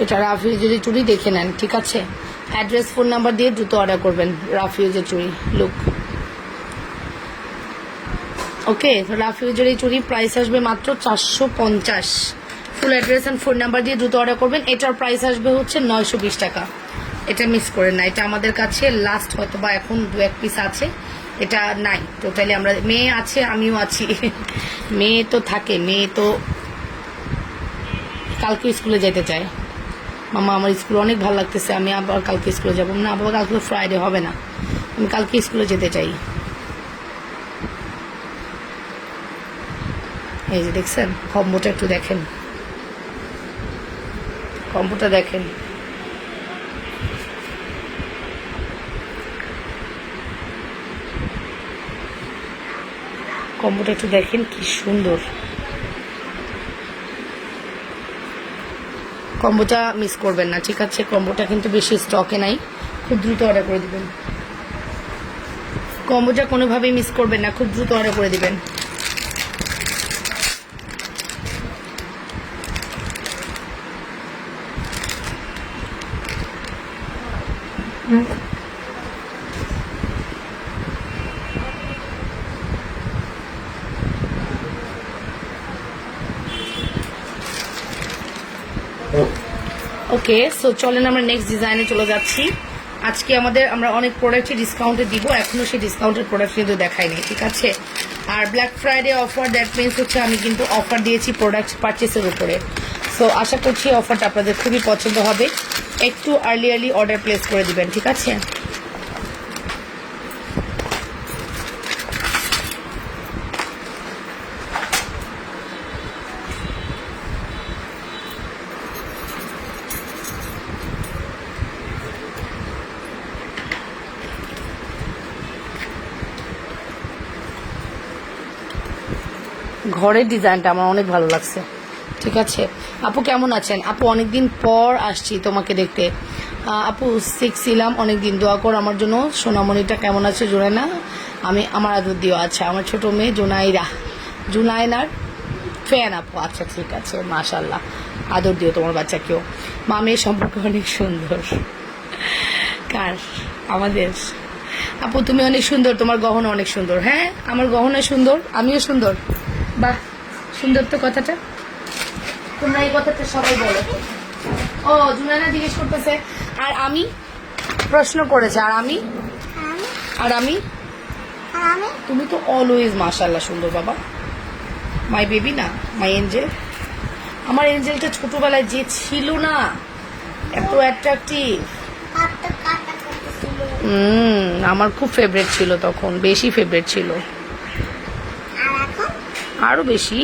এটা রাফ ইউজের চুড়ি, দেখে নেন, ঠিক আছে? অ্যাড্রেস ফোন নাম্বার দিয়ে দ্রুত অর্ডার করবেন। রাফ ইউজের চুড়ি লুক। ওকে, রাফ ইউজের এই চুড়ি প্রাইস আসবে মাত্র 450। Full address and phone number দিয়ে দ্রুত অর্ডার করবেন। এটার প্রাইস আসবে হচ্ছে 920 টাকা। এটা মিস করেন না, এটা আমাদের কাছে লাস্ট, হয়তো বা এখন 2-1 পিস আছে, এটা নাই টোটালি। আমরা মেয়ে আছে, আমিও আছি মেয়ে তো থাকে, মেয়ে তো কালকে স্কুলে যেতে চায়। মামা আমার স্কুল অনেক ভালো লাগতেছে, আমি আবার কালকে স্কুলে যাবো না, আবার কালকে ফ্রাইডে হবে না, আমি কালকে স্কুলে যেতে চাই। এই যে দেখছেন কম্বোটা, একটু দেখেন কম্বোটা, দেখেন কম্বোটা, একটু দেখেন কি সুন্দর। কম্বোটা মিস করবেন না, ঠিক আছে? কম্বোটা কিন্তু বেশি স্টকে নাই, খুব দ্রুত অর্ডার করে দিবেন। কম্বোটা কোনোভাবেই মিস করবেন না, খুব দ্রুত অর্ডার করে দিবেন। ওকে, সো চলেন আমরা নেক্সট ডিজাইনে চলে যাচ্ছি। আজকে আমরা অনেক প্রোডাক্টই ডিসকাউন্টে দিব, এখনো সেই ডিসকাউন্টের প্রোডাক্ট কিন্তু দেখাইনি, ঠিক আছে? আর black Friday offer, that means হচ্ছে আমি কিন্তু অফার দিয়েছি প্রোডাক্ট পারচেসের উপরে। সো আশা করছি অফারটা আপনাদের খুবই পছন্দ হবে। একটু আর্লি অর্ডার প্লেস করে দিবেন, ঠিক আছে? ঘরের ডিজাইনটা আমার অনেক ভালো লাগছে, ঠিক আছে? আপু কেমন আছেন? আপু অনেকদিন পর আসছি তোমাকে দেখতে। আপু সিক ছিলাম অনেকদিন, দোয়া কর আমার জন্য। সোনামণিটা কেমন আছে? জোনায়না, আমার আদর দিও। আচ্ছা, আমার ছোট মেয়ে জুনায়নার ফ্যান আপু। আচ্ছা ঠিক আছে, মাশাল্লাহ, আদর দিও তোমার বাচ্চাকেও। মা মেয়ের সম্পর্ক অনেক সুন্দর। কার? আমাদের। আপু তুমি অনেক সুন্দর, তোমার গহনা অনেক সুন্দর। হ্যাঁ আমার গহনা সুন্দর, আমিও সুন্দর। বাহ, সুন্দর তো কথাটা, তোমরা এই কথাটা সবাই বলো। ও জুনায়না জিজ্ঞেস করতেছে আর আমি, প্রশ্ন করেছে আর আমি তুমি তো অলওয়েজ মাশাআল্লাহ সুন্দর বাবা। মাই বেবি না, মাই এঞ্জেল। আমার এঞ্জেলটা ছোটবেলায় যে ছিল না, এত অ্যাট্রাকটিভ, আমার খুব ফেভারিট ছিল তখন, বেশি ফেভারিট ছিল, আরো বেশি।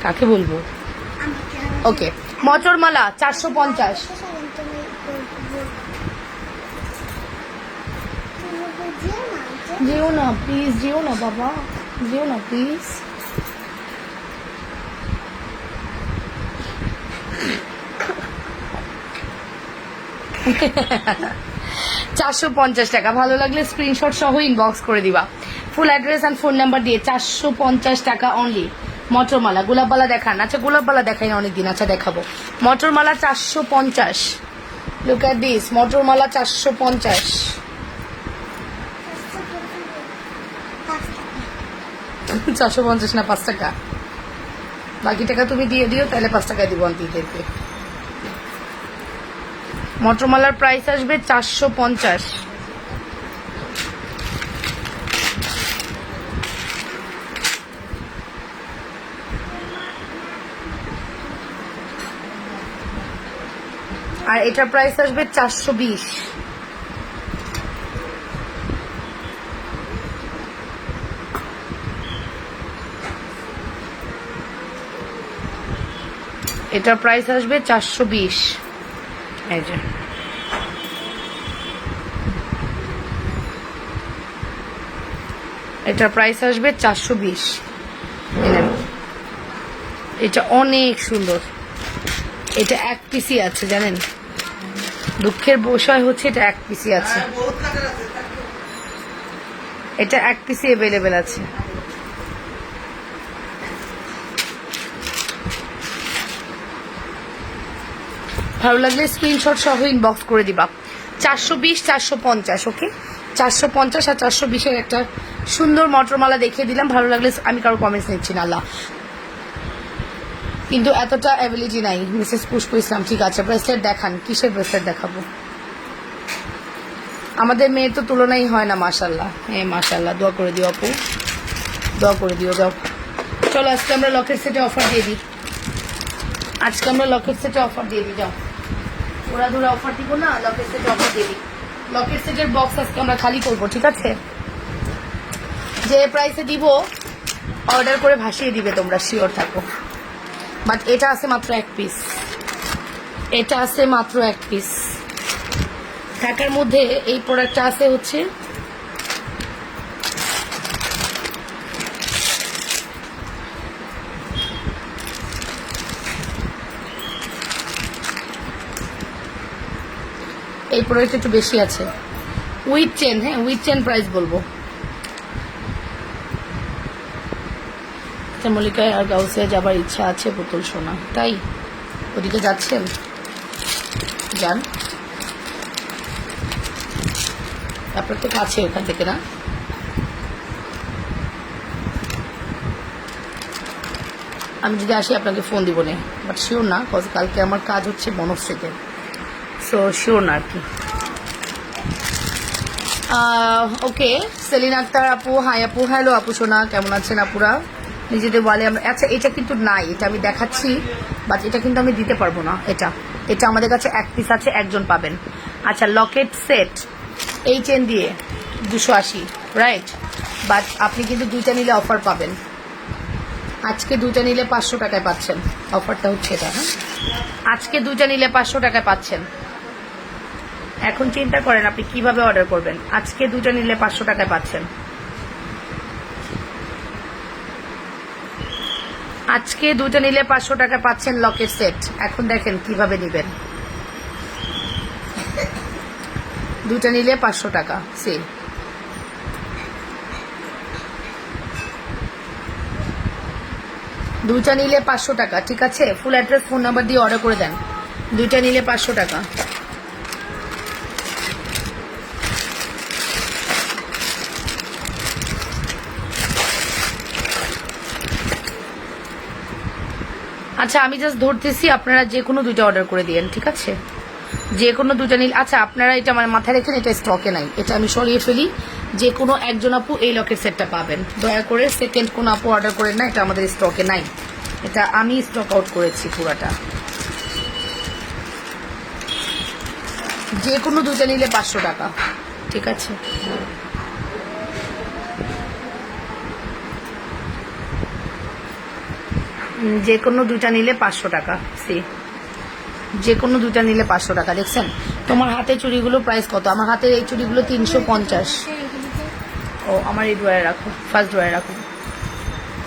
কাকে বলবো? ওকে, মটরমালা 450। যেও না প্লিজ, যেও না বাবা, যেও না প্লিজ। $450 টাকা। ভালো লাগলে স্ক্রিনশট সহ ইনবক্স করে দিবা। Full address and phone number দিয়ে 450 টাকা অনলি। মটরমালা, গোলাপমালা দেখান। আচ্ছা গোলাপমালা দেখাই না অনেকদিন, আচ্ছা দেখাবো। মটরমালা 450। Look at this, মটরমালা 450। 450 না 5 টাকা, বাকি টাকা তুমি দিয়ে দিও, তাহলে 5 টাকা দিব আন্টিদেরকে। মটরমালার প্রাইস আসবে 450। আর এটার প্রাইস আসবে 420। এটার প্রাইস আসবে 420। এই যে এটার প্রাইস আসবে 420। এটা অনেক সুন্দর, এটা এক পিসি আছে জানেন, দুঃখের বিষয় হচ্ছে এটা এক পিসি আছে, এটা এক পিসি অ্যাভেলেবেল আছে। ভালো লাগলে স্ক্রিনশট সহ ইনবক্স করে দিবা। 420 450, ওকে 450 আর 420-এর একটা সুন্দর মটরমালা দেখিয়ে দিলাম। ভালো লাগলে, আমি কারো কমেন্টস নিচ্ছি না আল্লাহ, কিন্তু এতটা অ্যাবিলিটি নাই। মিসেস পুষ্প ইসলাম, ঠিক আছে ব্রেসলেট দেখান, কিসের ব্রেসলেট দেখাবো? আমাদের মেয়ের তো তুলনাই হয় না, মাশাল্লাহ। হ্যাঁ মাশাল্লাহ, দোয়া করে দিও আপু, দোয়া করে দিও। যাও চলো, আজকে আমরা লকেট সেটে অফার দিয়ে দিই, আজকে আমরা লকেট সেটে অফার দিয়ে দিই। যাও, ওরা ধরে অফার দিব না, লকেট সেটে অফার দিয়ে দিই। লকেট সেটের বক্স আজকে আমরা খালি করবো, ঠিক আছে? যে প্রাইসে দিব অর্ডার করে ভাসিয়ে দিবে তোমরা, শিওর থাকো। বাট এটা আছে মাত্র এক পিস, এটা আছে মাত্র এক পিস। ঢাকার মধ্যে এই প্রোডাক্টটা আছে হচ্ছে এই প্রোডাক্ট একটু বেশি আছে, উইথ চেন। হ্যাঁ উইথ চেন প্রাইস বলবো। মল্লিকায় আর গাউসিয়া যাবার ইচ্ছা আছে পুতুল সোনা, তাই ওদিকে যাচ্ছেন? যান, আপনার তো কাছে ওখান থেকে না? আমি যদি আসি আপনাকে ফোন দিব না, বাট শিওর না, কজ কালকে আমার কাজ হচ্ছে বনশ্রীতে, সো শিওর না আর কি। ওকে, সেলিন আক্তার আপু, হাই আপু, হ্যালো আপু সোনা, কেমন আছেন আপুরা? নিজেদের বলে আমরা, আচ্ছা এটা কিন্তু নাই, এটা আমি দেখাচ্ছি, বাট এটা কিন্তু আমি দিতে পারবো না। এটা এটা আমাদের কাছে এক পিস আছে, একজন পাবেন। আচ্ছা লকেট সেট এই চেন দিয়ে 280, রাইট? বাট আপনি কিন্তু দুইটা নিলে অফার পাবেন, আজকে দুইটা নিলে 500 টাকায় পাচ্ছেন। অফারটা হচ্ছে এটা, হ্যাঁ আজকে দুইটা নিলে 500 টাকায় পাচ্ছেন। এখন চিন্তা করেন আপনি কিভাবে অর্ডার করবেন। আজকে দুইটা নিলে 500 টাকায় পাচ্ছেন, আজকে দুইটা নিলে 500 টাকা পাচ্ছেন লকেট সেট। এখন দেখেন কিভাবে নেবেন, দুইটা নিলে 500 টাকা সেল। দুইটা নিলে 500 টাকা, ঠিক আছে? ফুল অ্যাড্রেস ফোন নাম্বার দিয়ে অর্ডার করে দেন, দুইটা নিলে 500 টাকা। আচ্ছা আমি জাস্ট ধরতেছি, আপনারা যে কোনো দুইটা অর্ডার করে দিয়েন, ঠিক আছে? যে কোনো দুইটা নিলে, আচ্ছা আপনারা এটা আমার মাথায় রেখেন, এটা স্টকে নাই, এটা আমি সরিয়ে ফেলি। যে কোনো একজন আপু এই লকেট সেটটা পাবেন, দয়া করে সেকেন্ড কোনো আপু অর্ডার করেন না, এটা আমাদের স্টকে নাই, এটা আমি স্টক আউট করেছি পুরাটা। যে কোনো দুইটা নিলে 500 টাকা, ঠিক আছে? যে কোনো দুইটা নিলে 500 টাকা, যে কোনো দুইটা নিলে 500 টাকা। দেখছেন তোমার হাতে চুড়িগুলো প্রাইস কত? আমার হাতের এই চুড়িগুলো 350। ও আমার এই ড্রয়ারে রাখো, ফার্স্ট ড্রয়ারে রাখো,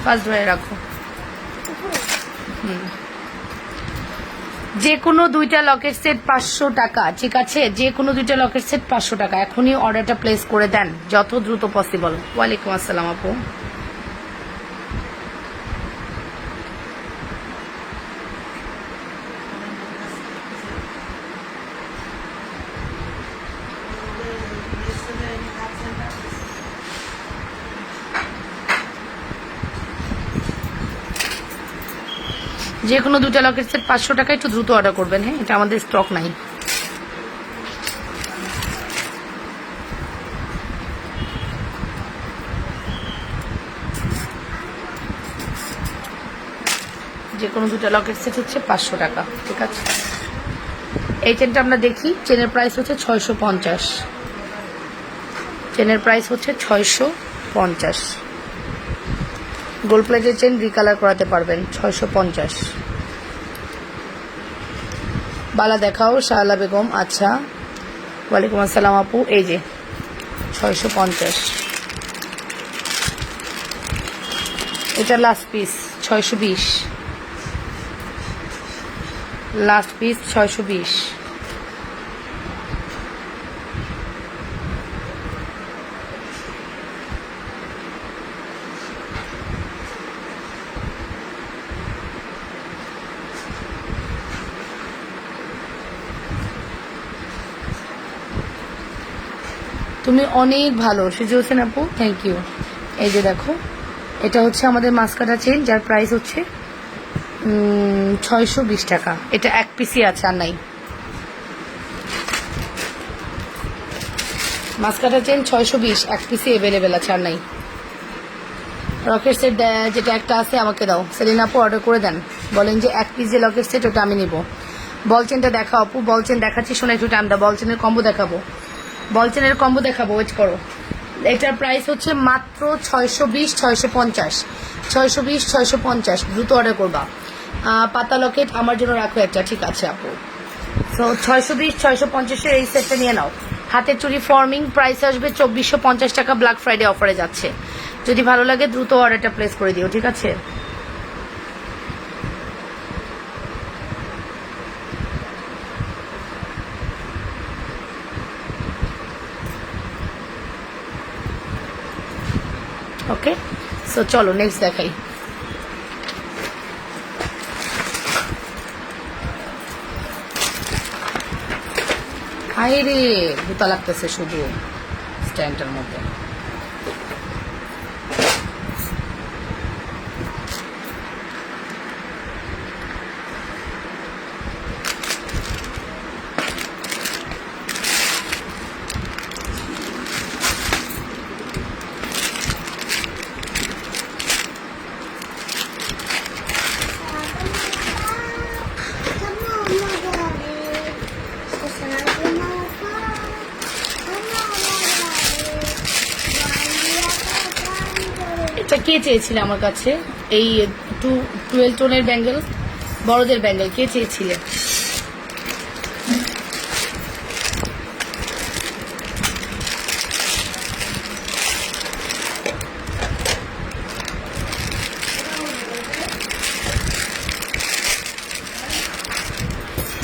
ফার্স্ট ড্রয়ারে রাখো। যে কোনো দুইটা লকেট সেট 500 টাকা, ঠিক আছে? যে কোনো দুইটা লকেট সেট 500 টাকা। এখনই অর্ডারটা প্লেস করে দেন যত দ্রুত পসিবল। ওয়ালাইকুম আসসালাম আপু। যে কোনো দুটা লকেট সেট 500 টাকা, একটু দ্রুত অর্ডার করবেন। হ্যাঁ, এটা আমাদের স্টক নাই। যে কোনো দুটা লকেট সেট হচ্ছে 500 টাকা, ঠিক আছে। এই চেনটা আমরা দেখি, চেনের প্রাইস হচ্ছে 650। চেনের প্রাইস হচ্ছে 650। গোল্ড প্লেটের চেন রিকালার করাতে পারবেন, 650। বালা দেখাও শাহলা বেগম। আচ্ছা, ওয়ালাইকুম আসসালাম আপু। এই যে 650। এটা লাস্ট পিস 620। Last piece 620। তুমি অনেক ভালো সেজে হোসেন আপু, থ্যাংক ইউ। এই যে দেখো, এটা হচ্ছে আমাদের মাস্কাটা চেন, যার প্রাইস হচ্ছে 620 টাকা। এটা এক পিসই আছে, আর নাই। মাস্কাটা চেন 620, এক পিসই অ্যাভেলেবেল আছে, আর নাই। রকেট সেট যেটা একটা আছে আমাকে দাও। সেলিনা আপু অর্ডার করে দেন, বলেন যে এক পিস যে লকেট সেট ওটা আমি নিব। বল চেনটা দেখাও আপু, বল চেন দেখাচ্ছি, শোনা একটু টাইম দাও। বল চেনের কম্বো দেখাবো, বল চেনের কম্বো দেখাবো, ওয়েট করো। এটার প্রাইস হচ্ছে মাত্র 620, 650, 620, 650। দ্রুত অর্ডার করবা। পাতা লকেট আমার জন্য রাখো একটা, ঠিক আছে আপু। সো 620, 650-এর এই সেটটা নিয়ে নাও। হাতের চুড়ি ফর্মিং, প্রাইস আসবে 2450 টাকা, ব্ল্যাক ফ্রাইডে অফারে যাচ্ছে। যদি ভালো লাগে দ্রুত অর্ডারটা প্লেস করে দিও, ঠিক আছে। ওকে, সো চলো নেক্সট দেখাই। হাই রে, জুতা লাগতেছে শুধু স্ট্যান্ডের মধ্যে। এটা কে চেয়েছিলে আমার কাছে? এই 12 টোনের ব্যাঙ্গেল, বড়দের ব্যাঙ্গেল কে চেয়েছিলে?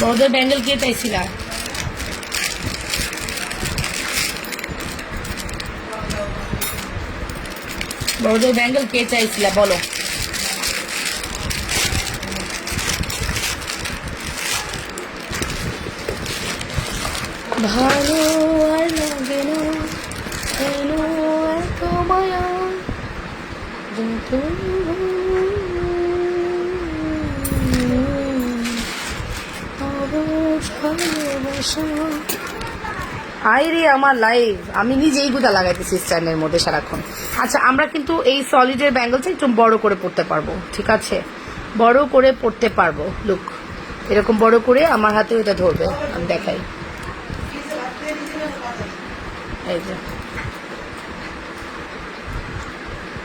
বড়দের ব্যাঙ্গেল কে চাইছিলা? বড়দের ব্যাঙ্গেল কে চাইছিলা বলো। ভালো আর লাগে না কেন এত মায়া, আইরে আমার লাইফ, আমি নিজেই গুদা লাগাইতেছি স্ট্যান্ডের মধ্যে সারাক্ষণ। আচ্ছা, আমরা কিন্তু এই সলিডের ব্যাঙ্গলটা একটু বড় করে পড়তে পারবো, ঠিক আছে, বড় করে পড়তে পারবো। লুক, এরকম বড় করে আমার হাতে ওটা ধরবে, আমি দেখাই। এই যে,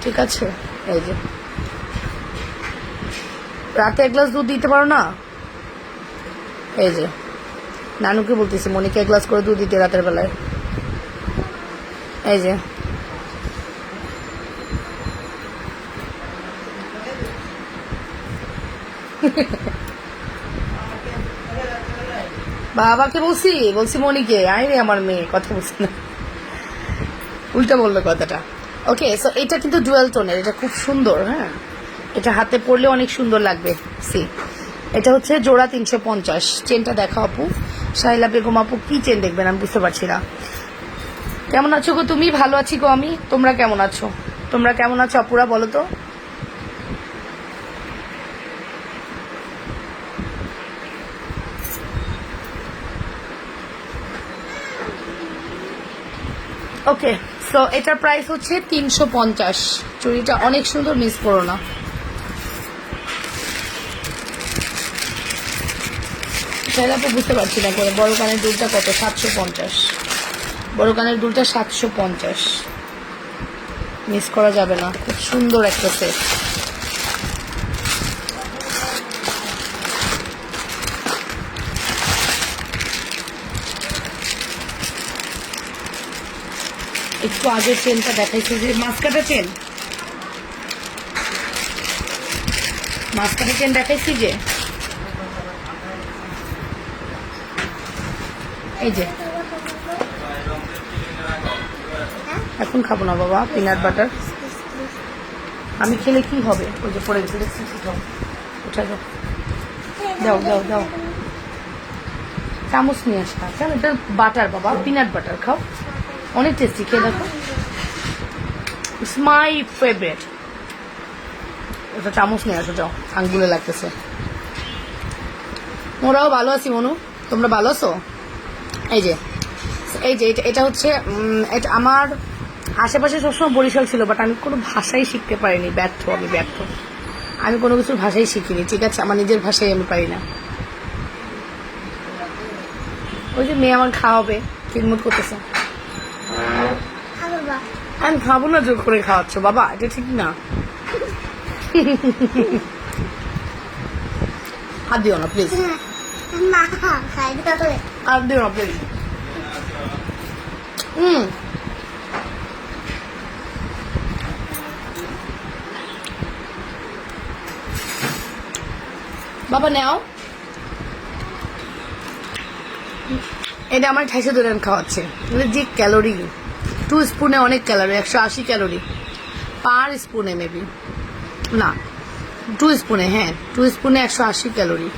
ঠিক আছে, এই যে রাতে এক গ্লাস দুধ দিতে পারো না? এই যে নানুকে বলতেছি মনিকে এক গ্লাস করে দুধ দিতে রাতের বেলায়। এই যে বাবাকে বলছি মনিকে, আই রে আমার মেয়ে কথা বলছি না, উল্টা বললো কথাটা। ওকে, সো এটা কিন্তু ডুয়েল টোনের, এটা খুব সুন্দর। হ্যাঁ, এটা হাতে পরলে অনেক সুন্দর লাগবে। সি, এটা হচ্ছে জোড়া 350। চেনটা দেখা আপু, শাইলা বেগম আপু কি চেন দেখবেন আমি বুঝতে পারছি না। কেমন আছো গো তুমি? ভালো আছি গো আমি, তোমরা কেমন আছো? তোমরা কেমন আছো আপুরা বলো তো। ওকে, সো এটার প্রাইস হচ্ছে 350। চুড়িটা অনেক সুন্দর, মিস করো না। সেটা তো বুঝতে পারছি না করে। বড় কানের দুলটা কত? 750। বড় কানের দুলটা 750, মিস করা যাবে না। খুব সুন্দর একটা সেট। একটু আগের চেনটা দেখাইছে যে মাস্কাটা চেন, মাস্কাটা চেন দেখাইছি যে, এই যে। এখন খাবো না বাবা পিনাট বাটার, আমি খেলে কি হবে? ওই যে পড়ে গেছে, উঠা যাও, দাও দাও দাও, চামচ নিয়ে আসা। কেন? এটা বাটার বাবা, পিনাট বাটার খাও, অনেক টেস্টি, খেয়ে দেখো। It's my favourite. এটা চামচ নিয়ে আসো, যাও, আঙ্গুলে লাগতেছে। ওরাও ভালো আছি মনু, তোমরা ভালো আছো? এই যে এই যে এটা হচ্ছে এটা আমার আশেপাশে সবসময় বরিশাল ছিল, বাট আমি কোনো ভাষাই শিখতে পারিনি। ব্যর্থ, আমি ব্যর্থ। আমি কোনো কিছুর ভাষাই শিখিনি, ঠিক আছে? আমার নিজের ভাষাই আমি পারি না। ওই যে মেয়ে আমার খাওয়াবে, খিদমত করতেছে। আমি খাবো না, জোর করে খাওয়াচ্ছ বাবা, এটা ঠিক না। হাত দিও না প্লিজ, হাত দিও না প্লিজ। বাবা নাও, এটা আমার ঠাইসে ধরে খাওয়াচ্ছে। যে ক্যালোরি, 2 স্পুনে অনেক ক্যালোরি, 180 ক্যালোরি পার স্পুনে, মেবি না 2 স্পুনে, হ্যাঁ 2 স্পুনে 180 ক্যালোরি।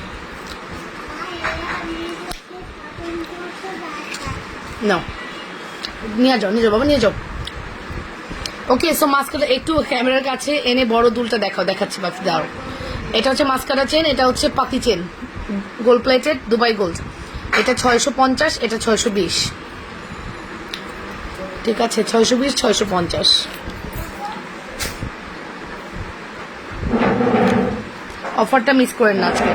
নাও, নিয়ে যাও, নিয়ে যাও বাবা, নিয়ে যাও। ওকে, সো মাস্কাটা একটু ক্যামেরার কাছে এনে বড় দুলটা দেখাও, দেখাচ্ছি বাকি। দাও, এটা হচ্ছে মাস্কাটা চেন, এটা হচ্ছে পাতি chain, gold plated Dubai gold. এটা 650, এটা 620, ঠিক আছে? 620, 650। অফারটা মিস করেন না আজকে।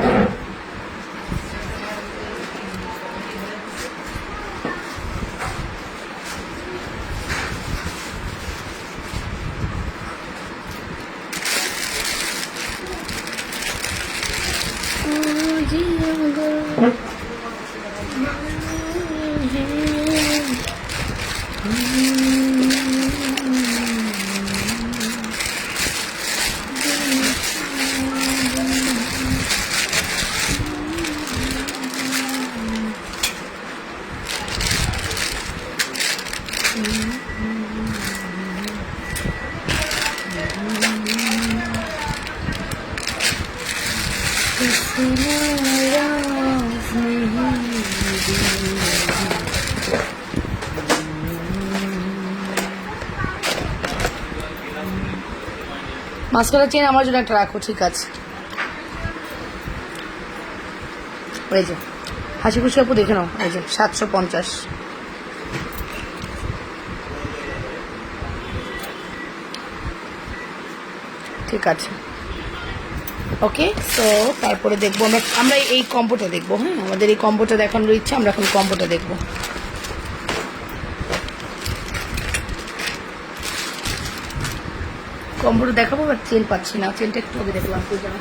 মাস্কারা চেন আমার জন্য একটা রাখো, ঠিক আছে? এই যে হাসি খুশি আপু দেখে নাও, এই যে 750। ঠিক আছে, ওকে। সো তারপরে দেখবো আমরা এই কম্বোটা দেখবো। হ্যাঁ, আমাদের এই কম্বোটা দেখানোর ইচ্ছা, আমরা এখন কম্বোটা দেখবো। কম্বোটা দেখাবো, বাট চেন পাচ্ছি না। চেনটা একটু আগে দেখলাম, তুই জানো।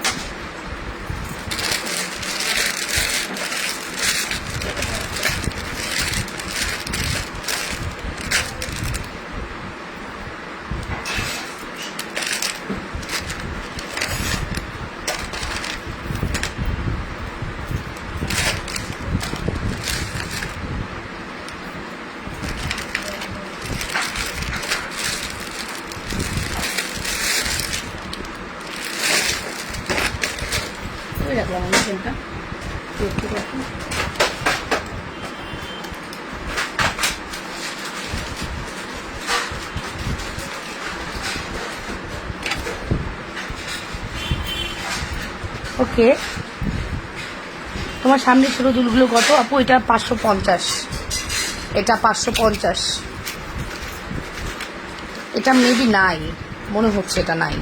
রাখলাম আমি চেনটা। ওকে, তোমার সামনে ছোট দুলগুলো কত আপু? এটা 550, এটা 550। এটা মেবি নাই, মনে হচ্ছে এটা নাই,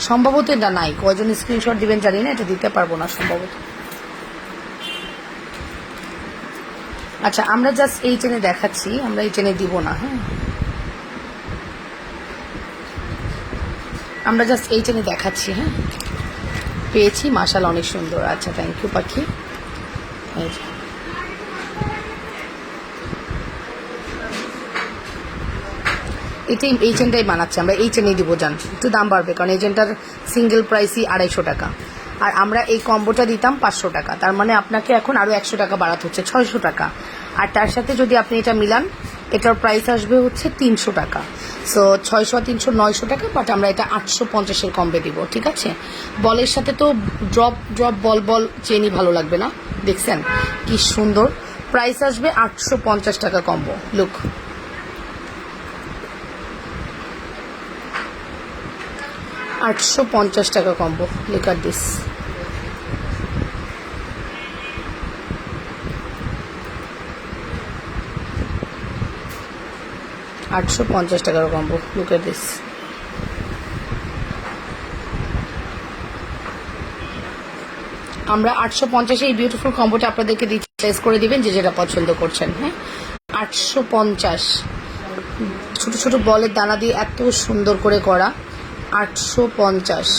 সম্ভবত এটা নাই। কয়জন স্ক্রিনশট দিবেন জানি না, এটা দিতে পারবো না সম্ভবত। আচ্ছা, আমরা জাস্ট এই চেনে দেখাচ্ছি, আমরা এই চেনে দিব না। হ্যাঁ, আমরা জাস্ট এই চেনে দেখাচ্ছি। হ্যাঁ, পেয়েছি, মাশাআল্লাহ অনেক সুন্দর। আচ্ছা, থ্যাংক ইউ পাখি। এই যে এটাই, এই চেনটাই বানাচ্ছি আমরা, এই চেনেই দিব। জান একটু দাম বাড়বে, কারণ এই চেনটার সিঙ্গেল প্রাইসই 250 টাকা, আর আমরা এই কম্বোটা দিতাম 500 টাকা। তার মানে আপনাকে এখন আরও 100 টাকা বাড়াতে হচ্ছে, 600 টাকা। আর তার সাথে যদি আপনি এটা মিলান, এটার প্রাইস আসবে হচ্ছে 300 টাকা। সো 600 আর 300 900 টাকা, বাট আমরা এটা 850-এর কম্বে দিব। ঠিক আছে, বলের সাথে তো ড্রপ ড্রপ বল বল চেনই ভালো লাগবে না? দেখছেন কি সুন্দর। প্রাইস আসবে 850 টাকা কম্বো। লুক, 850 টাকা কম্বো। Look at this. $850 টাকার কম্বো। Look at this. আমরা 850-এ এই বিউটিফুল কম্বোটা আপনাদেরকে দিচ্ছি, প্লেস করে দিবেন যে যেটা পছন্দ করছেন। হ্যাঁ, 850, ছোট ছোট বলের দানা দিয়ে এত সুন্দর করে করা। 850।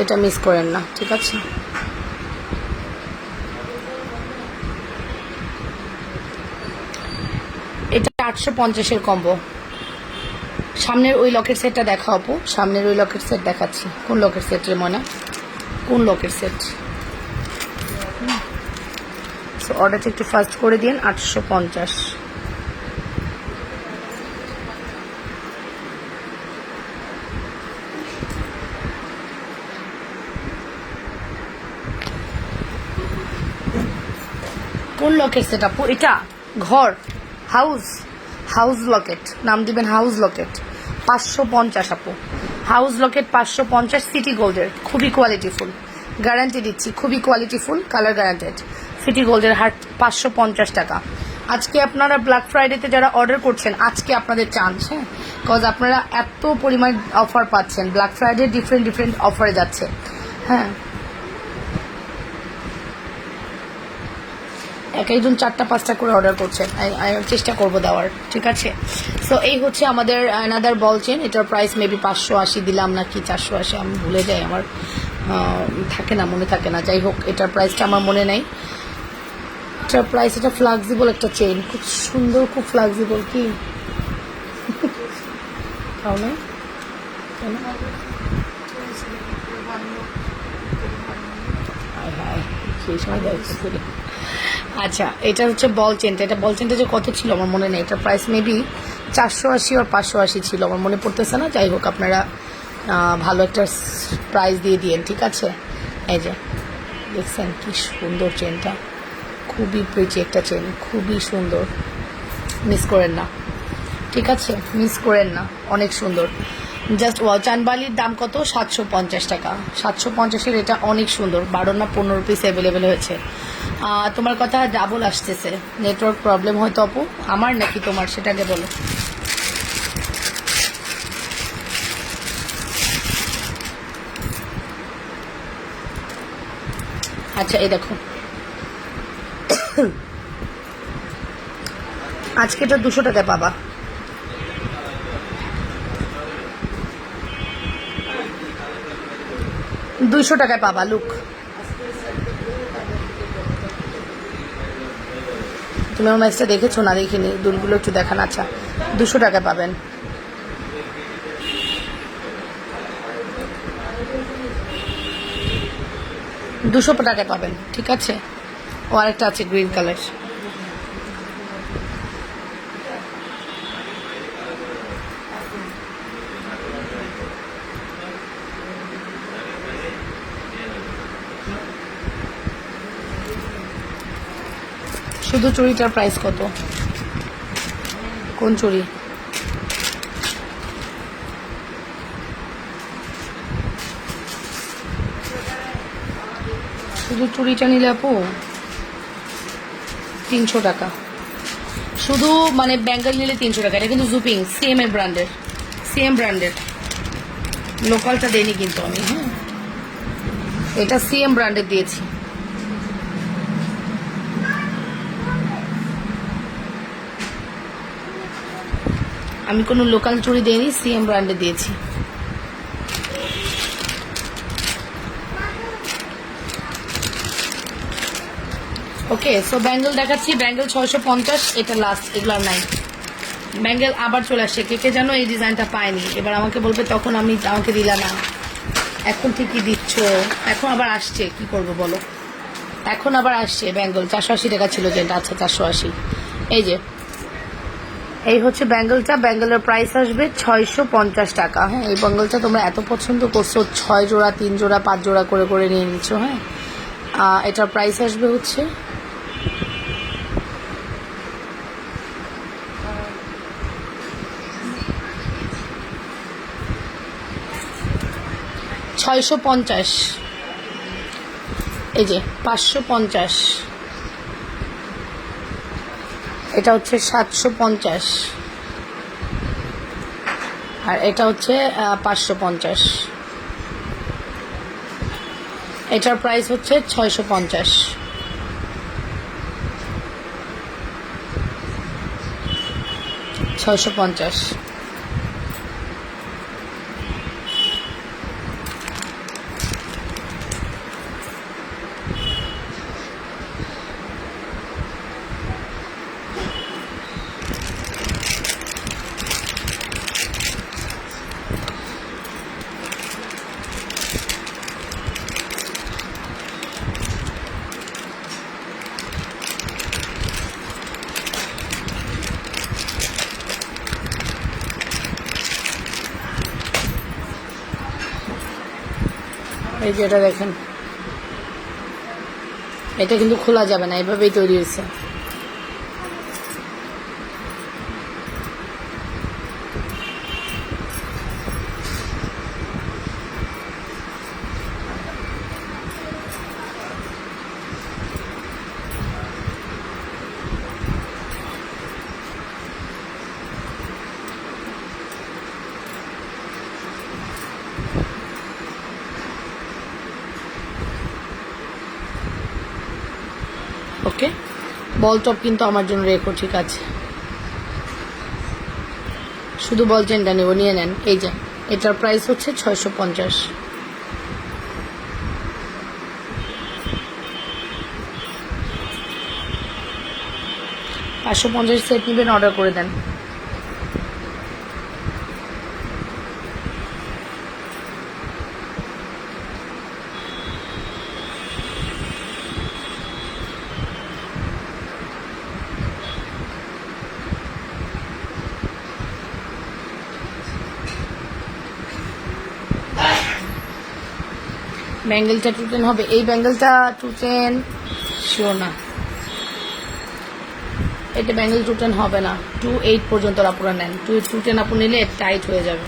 এটা মিস করেন না, ঠিক আছে? এটা 850-এর কম্বো। সামনের ওই লকেট সেটটা দেখা আপু, সামনের ওই লকেট সেট দেখাচ্ছি। কোন লকেট সেট রে মনে, কোন লকেট সেট? সো অর্ডারটা একটু ফাস্ট করে দিন। 850। কোন লকেট সেট আপু? এটা ঘর, হাউস, হাউস লকেট, নাম দিবেন হাউস লকেট। 550 আপু, হাউস লকেট 550, সিটি গোল্ডের, খুবই কোয়ালিটিফুল, গ্যারান্টি দিচ্ছি, খুবই কোয়ালিটিফুল, কালার গ্যারান্টেড, সিটি গোল্ডের হার্ট। 550 টাকা। আজকে আপনারা ব্ল্যাক ফ্রাইডেতে যারা অর্ডার করছেন, আজকে আপনাদের চান্স। হ্যাঁ, বিকজ আপনারা এত পরিমাণ অফার পাচ্ছেন, ব্ল্যাক ফ্রাইডে ডিফারেন্ট ডিফারেন্ট অফারে যাচ্ছে। হ্যাঁ, এক একজন 4টা-5টা করে অর্ডার করছেন, চেষ্টা করবো দেওয়ার। ঠিক আছে, সো এই হচ্ছে আমাদের অ্যানাদার বল চেন। এটার প্রাইস মেবি 580 দিলাম নাকি 480, আমি ভুলে যাই, আমার থাকে না, মনে থাকে না। যাই হোক, এটার প্রাইসটা আমার মনে নেই। এটার প্রাইস, এটা ফ্লেক্সিবল একটা চেন, খুব সুন্দর, খুব ফ্লেক্সিবল। কি তাহলে সেই সময় দেখছি। আচ্ছা, এটা হচ্ছে বল চেনটা। এটা বল চেনটা যে কত ছিল আমার মনে নেই, এটার প্রাইস মেবি 480 আর 580 ছিল, আমার মনে পড়তেছে না। যাই হোক, আপনারা ভালো একটা প্রাইস দিয়ে দিয়েন। ঠিক আছে, এই যে দেখছেন কি সুন্দর চেনটা, খুবই প্রিটি একটা চেন, খুবই সুন্দর, মিস করেন না। ঠিক আছে, মিস করেন না, অনেক সুন্দর। জাস্ট চানবালির দাম কত? 750 টাকা। 750-এর এটা অনেক সুন্দর, 12 না 15 পিস অ্যাভেলেবেল হয়েছে। তোমার কথা ডাবল আসতেছে, নেটওয়ার্ক প্রবলেম হয়তো আপু, আমার নাকি তোমার, সেটাকে বলো। আচ্ছা, এই দেখো, আজকে এটা 200 টাকায় পাবা। টাকায় পাবা। লুক, তুমি আমার ম্যাচটা দেখেছো না? দেখিনি, দুলগুলো একটু দেখান। আচ্ছা, 200 টাকায় পাবেন। টাকায় পাবেন। ঠিক আছে, ও আরেকটা আছে গ্রিন কালার। শুধু চুড়িটার প্রাইস কত? কোন চুড়ি? শুধু চুড়িটা নিলে আপু 300 টাকা, শুধু মানে ব্যাঙ্গেল নিলে 300 টাকা। এটা কিন্তু জুপিং সিএম এর ব্র্যান্ডের, সিএম ব্র্যান্ডের, লোকালটা দেইনি কিন্তু আমি। হ্যাঁ, এটা সিএম ব্র্যান্ডের দিয়েছি। আমি কোনো লোকাল চুড়ি দেইনি, সিএম ব্র্যান্ডে দিয়েছি। ওকে, সো ব্যাঙ্গেল দেখাচ্ছি। ব্যাঙ্গেল 650, এটা লাস্ট, এগুলো আর নাই। ব্যাঙ্গেল আবার চলে আসছে। কে যেন এই ডিজাইনটা পায়নি, এবার আমাকে বলবে তখন আমাকে দিলা না। এখন ঠিকই দিচ্ছ, এখন আবার আসছে, কি করব বলো। এখন আবার আসছে ব্যাঙ্গেল। 480 টাকা ছিল যেটা, আচ্ছা 480। এই যে এই হচ্ছে ব্যাঙ্গেলটা। ব্যাঙ্গেলের প্রাইস আসবে 650 টাকা। হ্যাঁ, এই ব্যাঙ্গেলটা তোমরা এত পছন্দ করছো, 6 জোড়া 3 জোড়া 5 জোড়া করে করে নিয়ে নিচ্ছ। হ্যাঁ, এটার প্রাইস আসবে হচ্ছে 650। এই যে 550, এটা হচ্ছে 750, আর এটা হচ্ছে 550। এটার প্রাইস হচ্ছে 650। এই যে এটা দেখেন, এটা কিন্তু খোলা যাবে না, এভাবেই তৈরি হয়েছে। ওকে, বল টপ কিন্তু আমার জন্য রেখো, ঠিক আছে? শুধু বল চেনটা নেব, নিয়ে নেন। এই যে এটার প্রাইস হচ্ছে 650। $550 সেট নেবেন, অর্ডার করে দেন। ব্যাঙ্গেলটা 210 হবে। এই ব্যাঙ্গেলটা 210 শিওর না, এটা ব্যাঙ্গেল 210 হবে না। 28 পর্যন্ত আপুরা নেন। 210 আপু নিলে টাইট হয়ে যাবে,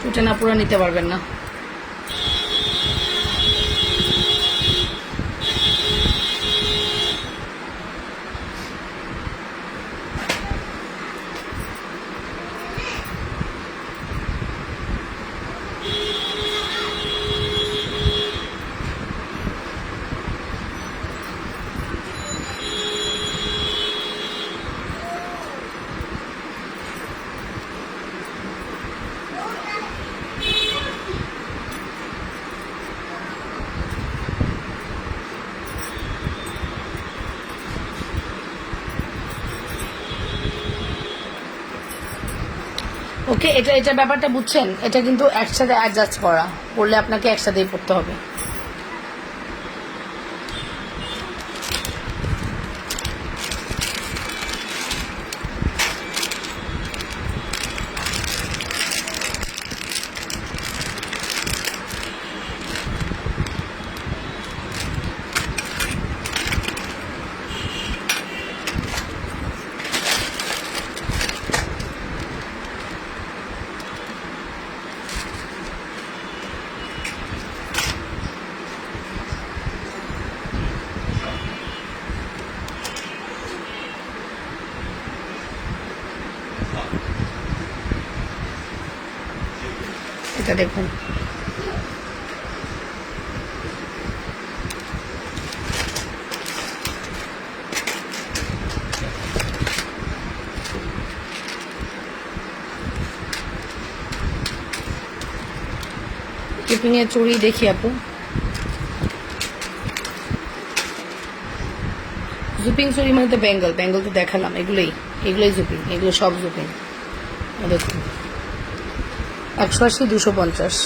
210 আপুরা নিতে পারবেন না। ওকে, এটা ব্যাপারটা বুঝছেন? এটা কিন্তু একসাথে অ্যাডজাস্ট করা, পড়লে আপনাকে একসাথেই পড়তে হবে। এটা দেখুন, টিপিং এর চুড়ি দেখি আপু। জুপিং চুড়ি মানে তো বেঙ্গল, বেঙ্গল তো দেখালাম, এগুলোই জুপিং, এগুলো সব জুপিং। দেখুন 180, 250।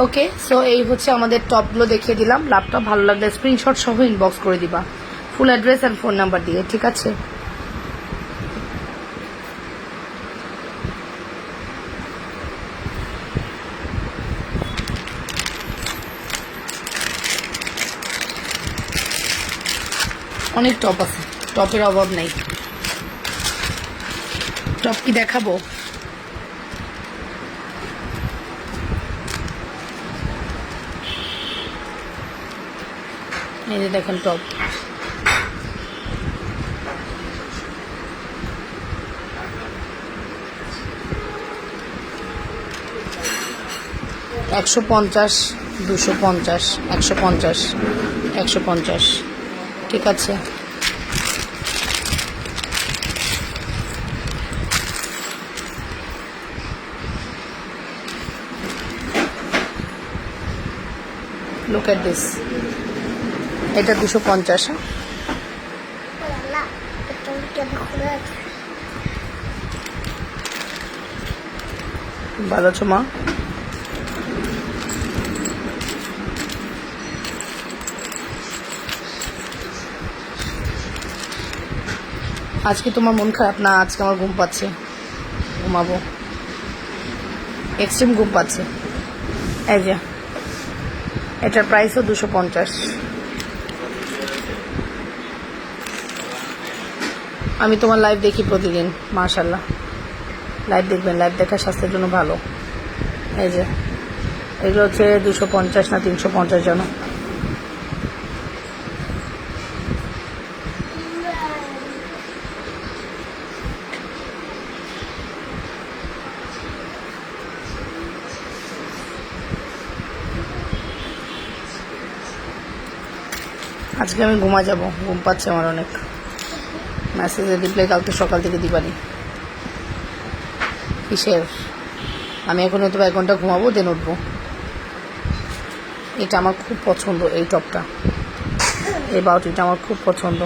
ওকে, সো এই হচ্ছে আমাদের টপগুলো দেখিয়ে দিলাম। ল্যাপটপ ভালো লাগলে স্ক্রিনশট সহ ইনবক্স করে দিবা, full address and phone number দিয়ে, ঠিক আছে? অনেক টপ আছে, টপের অভাব নেই। টপ কি দেখাবো? এই যে দেখেন টপ, $150, $250, $150, $150, ঠিক আছে? লুক এট দিস, এটা 250। ভালো আছো মা? আজকে তোমার মন খারাপ না? আজকে আমার ঘুম পাচ্ছে, ঘুমাবো, এক্সট্রিম ঘুম পাচ্ছে। এই যে এটার প্রাইসও 250। আমি তোমার লাইভ দেখি প্রতিদিন, মাশাআল্লাহ। লাইভ দেখবেন, লাইভ দেখা স্বাস্থ্যের জন্য ভালো। এই যে এগুলো হচ্ছে 250 না 350 জন। আজকে আমি ঘুমা যাব, ঘুম পাচ্ছে আমার অনেক। মেসেজের রিপ্লাই কালকে সকাল থেকে দিবানি। কিসের? আমি এখন হয়তো 1 ঘন্টা ঘুমাবো, দেন উঠবো। এটা আমার খুব পছন্দ, এই টপটা, এই বাউটিটা আমার খুব পছন্দ।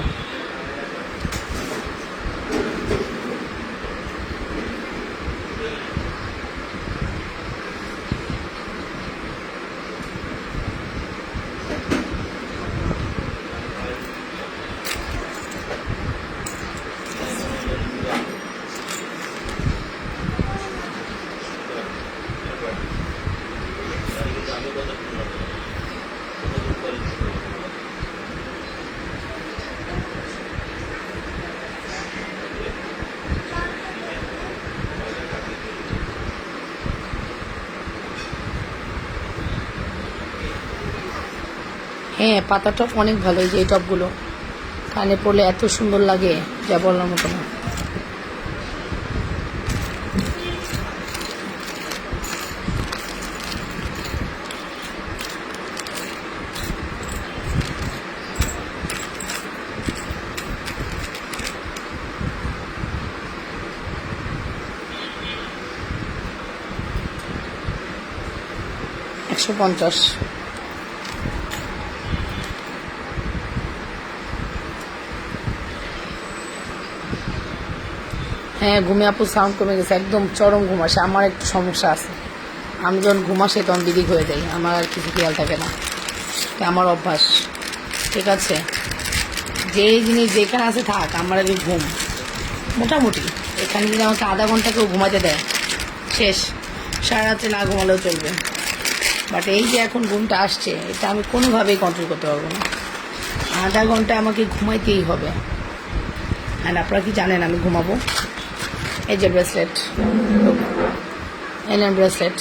হ্যাঁ, পাতা টপ অনেক ভালো। এই যে এই টপগুলো কানে পরলে এত সুন্দর লাগে, যা বলার মতো না। 150। হ্যাঁ ঘুমে আপু সাউন্ড কমে গেছে, একদম চরম ঘুম আসে। আমার একটু সমস্যা আছে, আমি যখন ঘুম আসে তখন বিদিক হয়ে যাই, আমার আর কিছু খেয়াল থাকে না, আমার অভ্যাস। ঠিক আছে, যেই জিনিস যেখানে আছে থাক, আমার আগে ঘুম মোটামুটি। এখানে যদি আমাকে আধা ঘন্টা কেউ ঘুমাতে দেয় শেষ, সারা রাত্রে না ঘুমালেও চলবে। বাট এই যে এখন ঘুমটা আসছে, এটা আমি কোনোভাবেই কন্ট্রোল করতে পারবো না। আধা ঘন্টা আমাকে ঘুমাইতেই হবে। অ্যান্ড আপনারা কি জানেন আমি ঘুমাবো? এই যে ব্রেসলেট, এনএম ব্রেসলেট,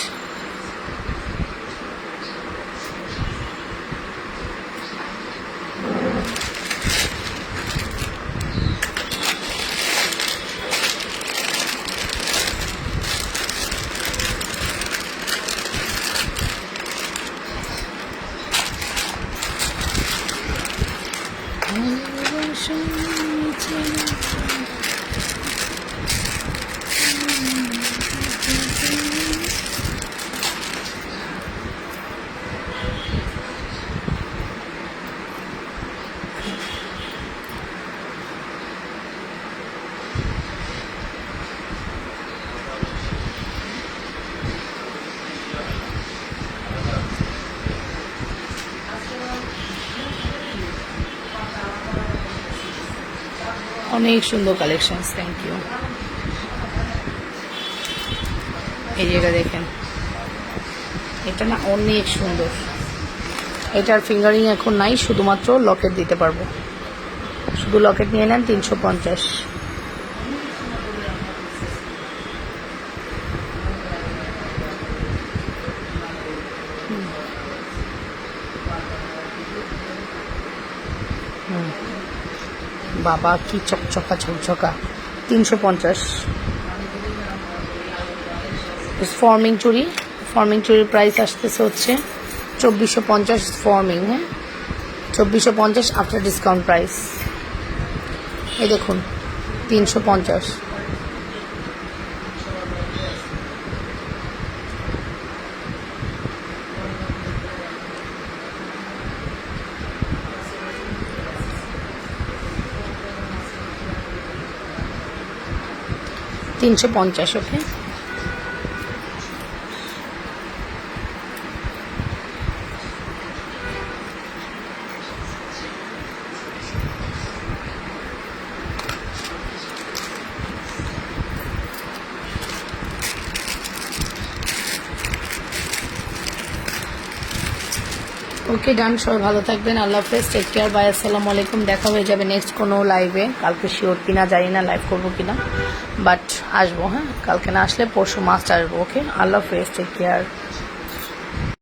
অনেক সুন্দর কালেকশন। Thank you. এই যেটা দেখেন, এটা না অনেক সুন্দর। এটার ফিঙ্গারিং এখন নাই, শুধুমাত্র লকেট দিতে পারবো। শুধু লকেট নিয়ে নেন 350। বাবা কি চকচকা ঝকঝকা, 350। ফর্মিং চুড়ি, ফর্মিং চুড়ির প্রাইস আসতেছে হচ্ছে 2450 ফর্মিং। হ্যাঁ 2450 আফটার ডিসকাউন্ট প্রাইস। এই দেখুন 350। ওকে। ওকে ডান, সবাই ভালো থাকবেন, আল্লাহ হাফেজ, টেক কেয়ার, বাই, আসসালামু আলাইকুম। দেখা হয়ে যাবে নেক্সট কোনো লাইভে, কালকে শিওর কিনা জানি না লাইভ করবো কিনা, বাট আসবো। হ্যাঁ কালকে না আসলে পরশু মাস্ট আসবো। ওকে, আল্লাহ হাফেজ, টেক কেয়ার।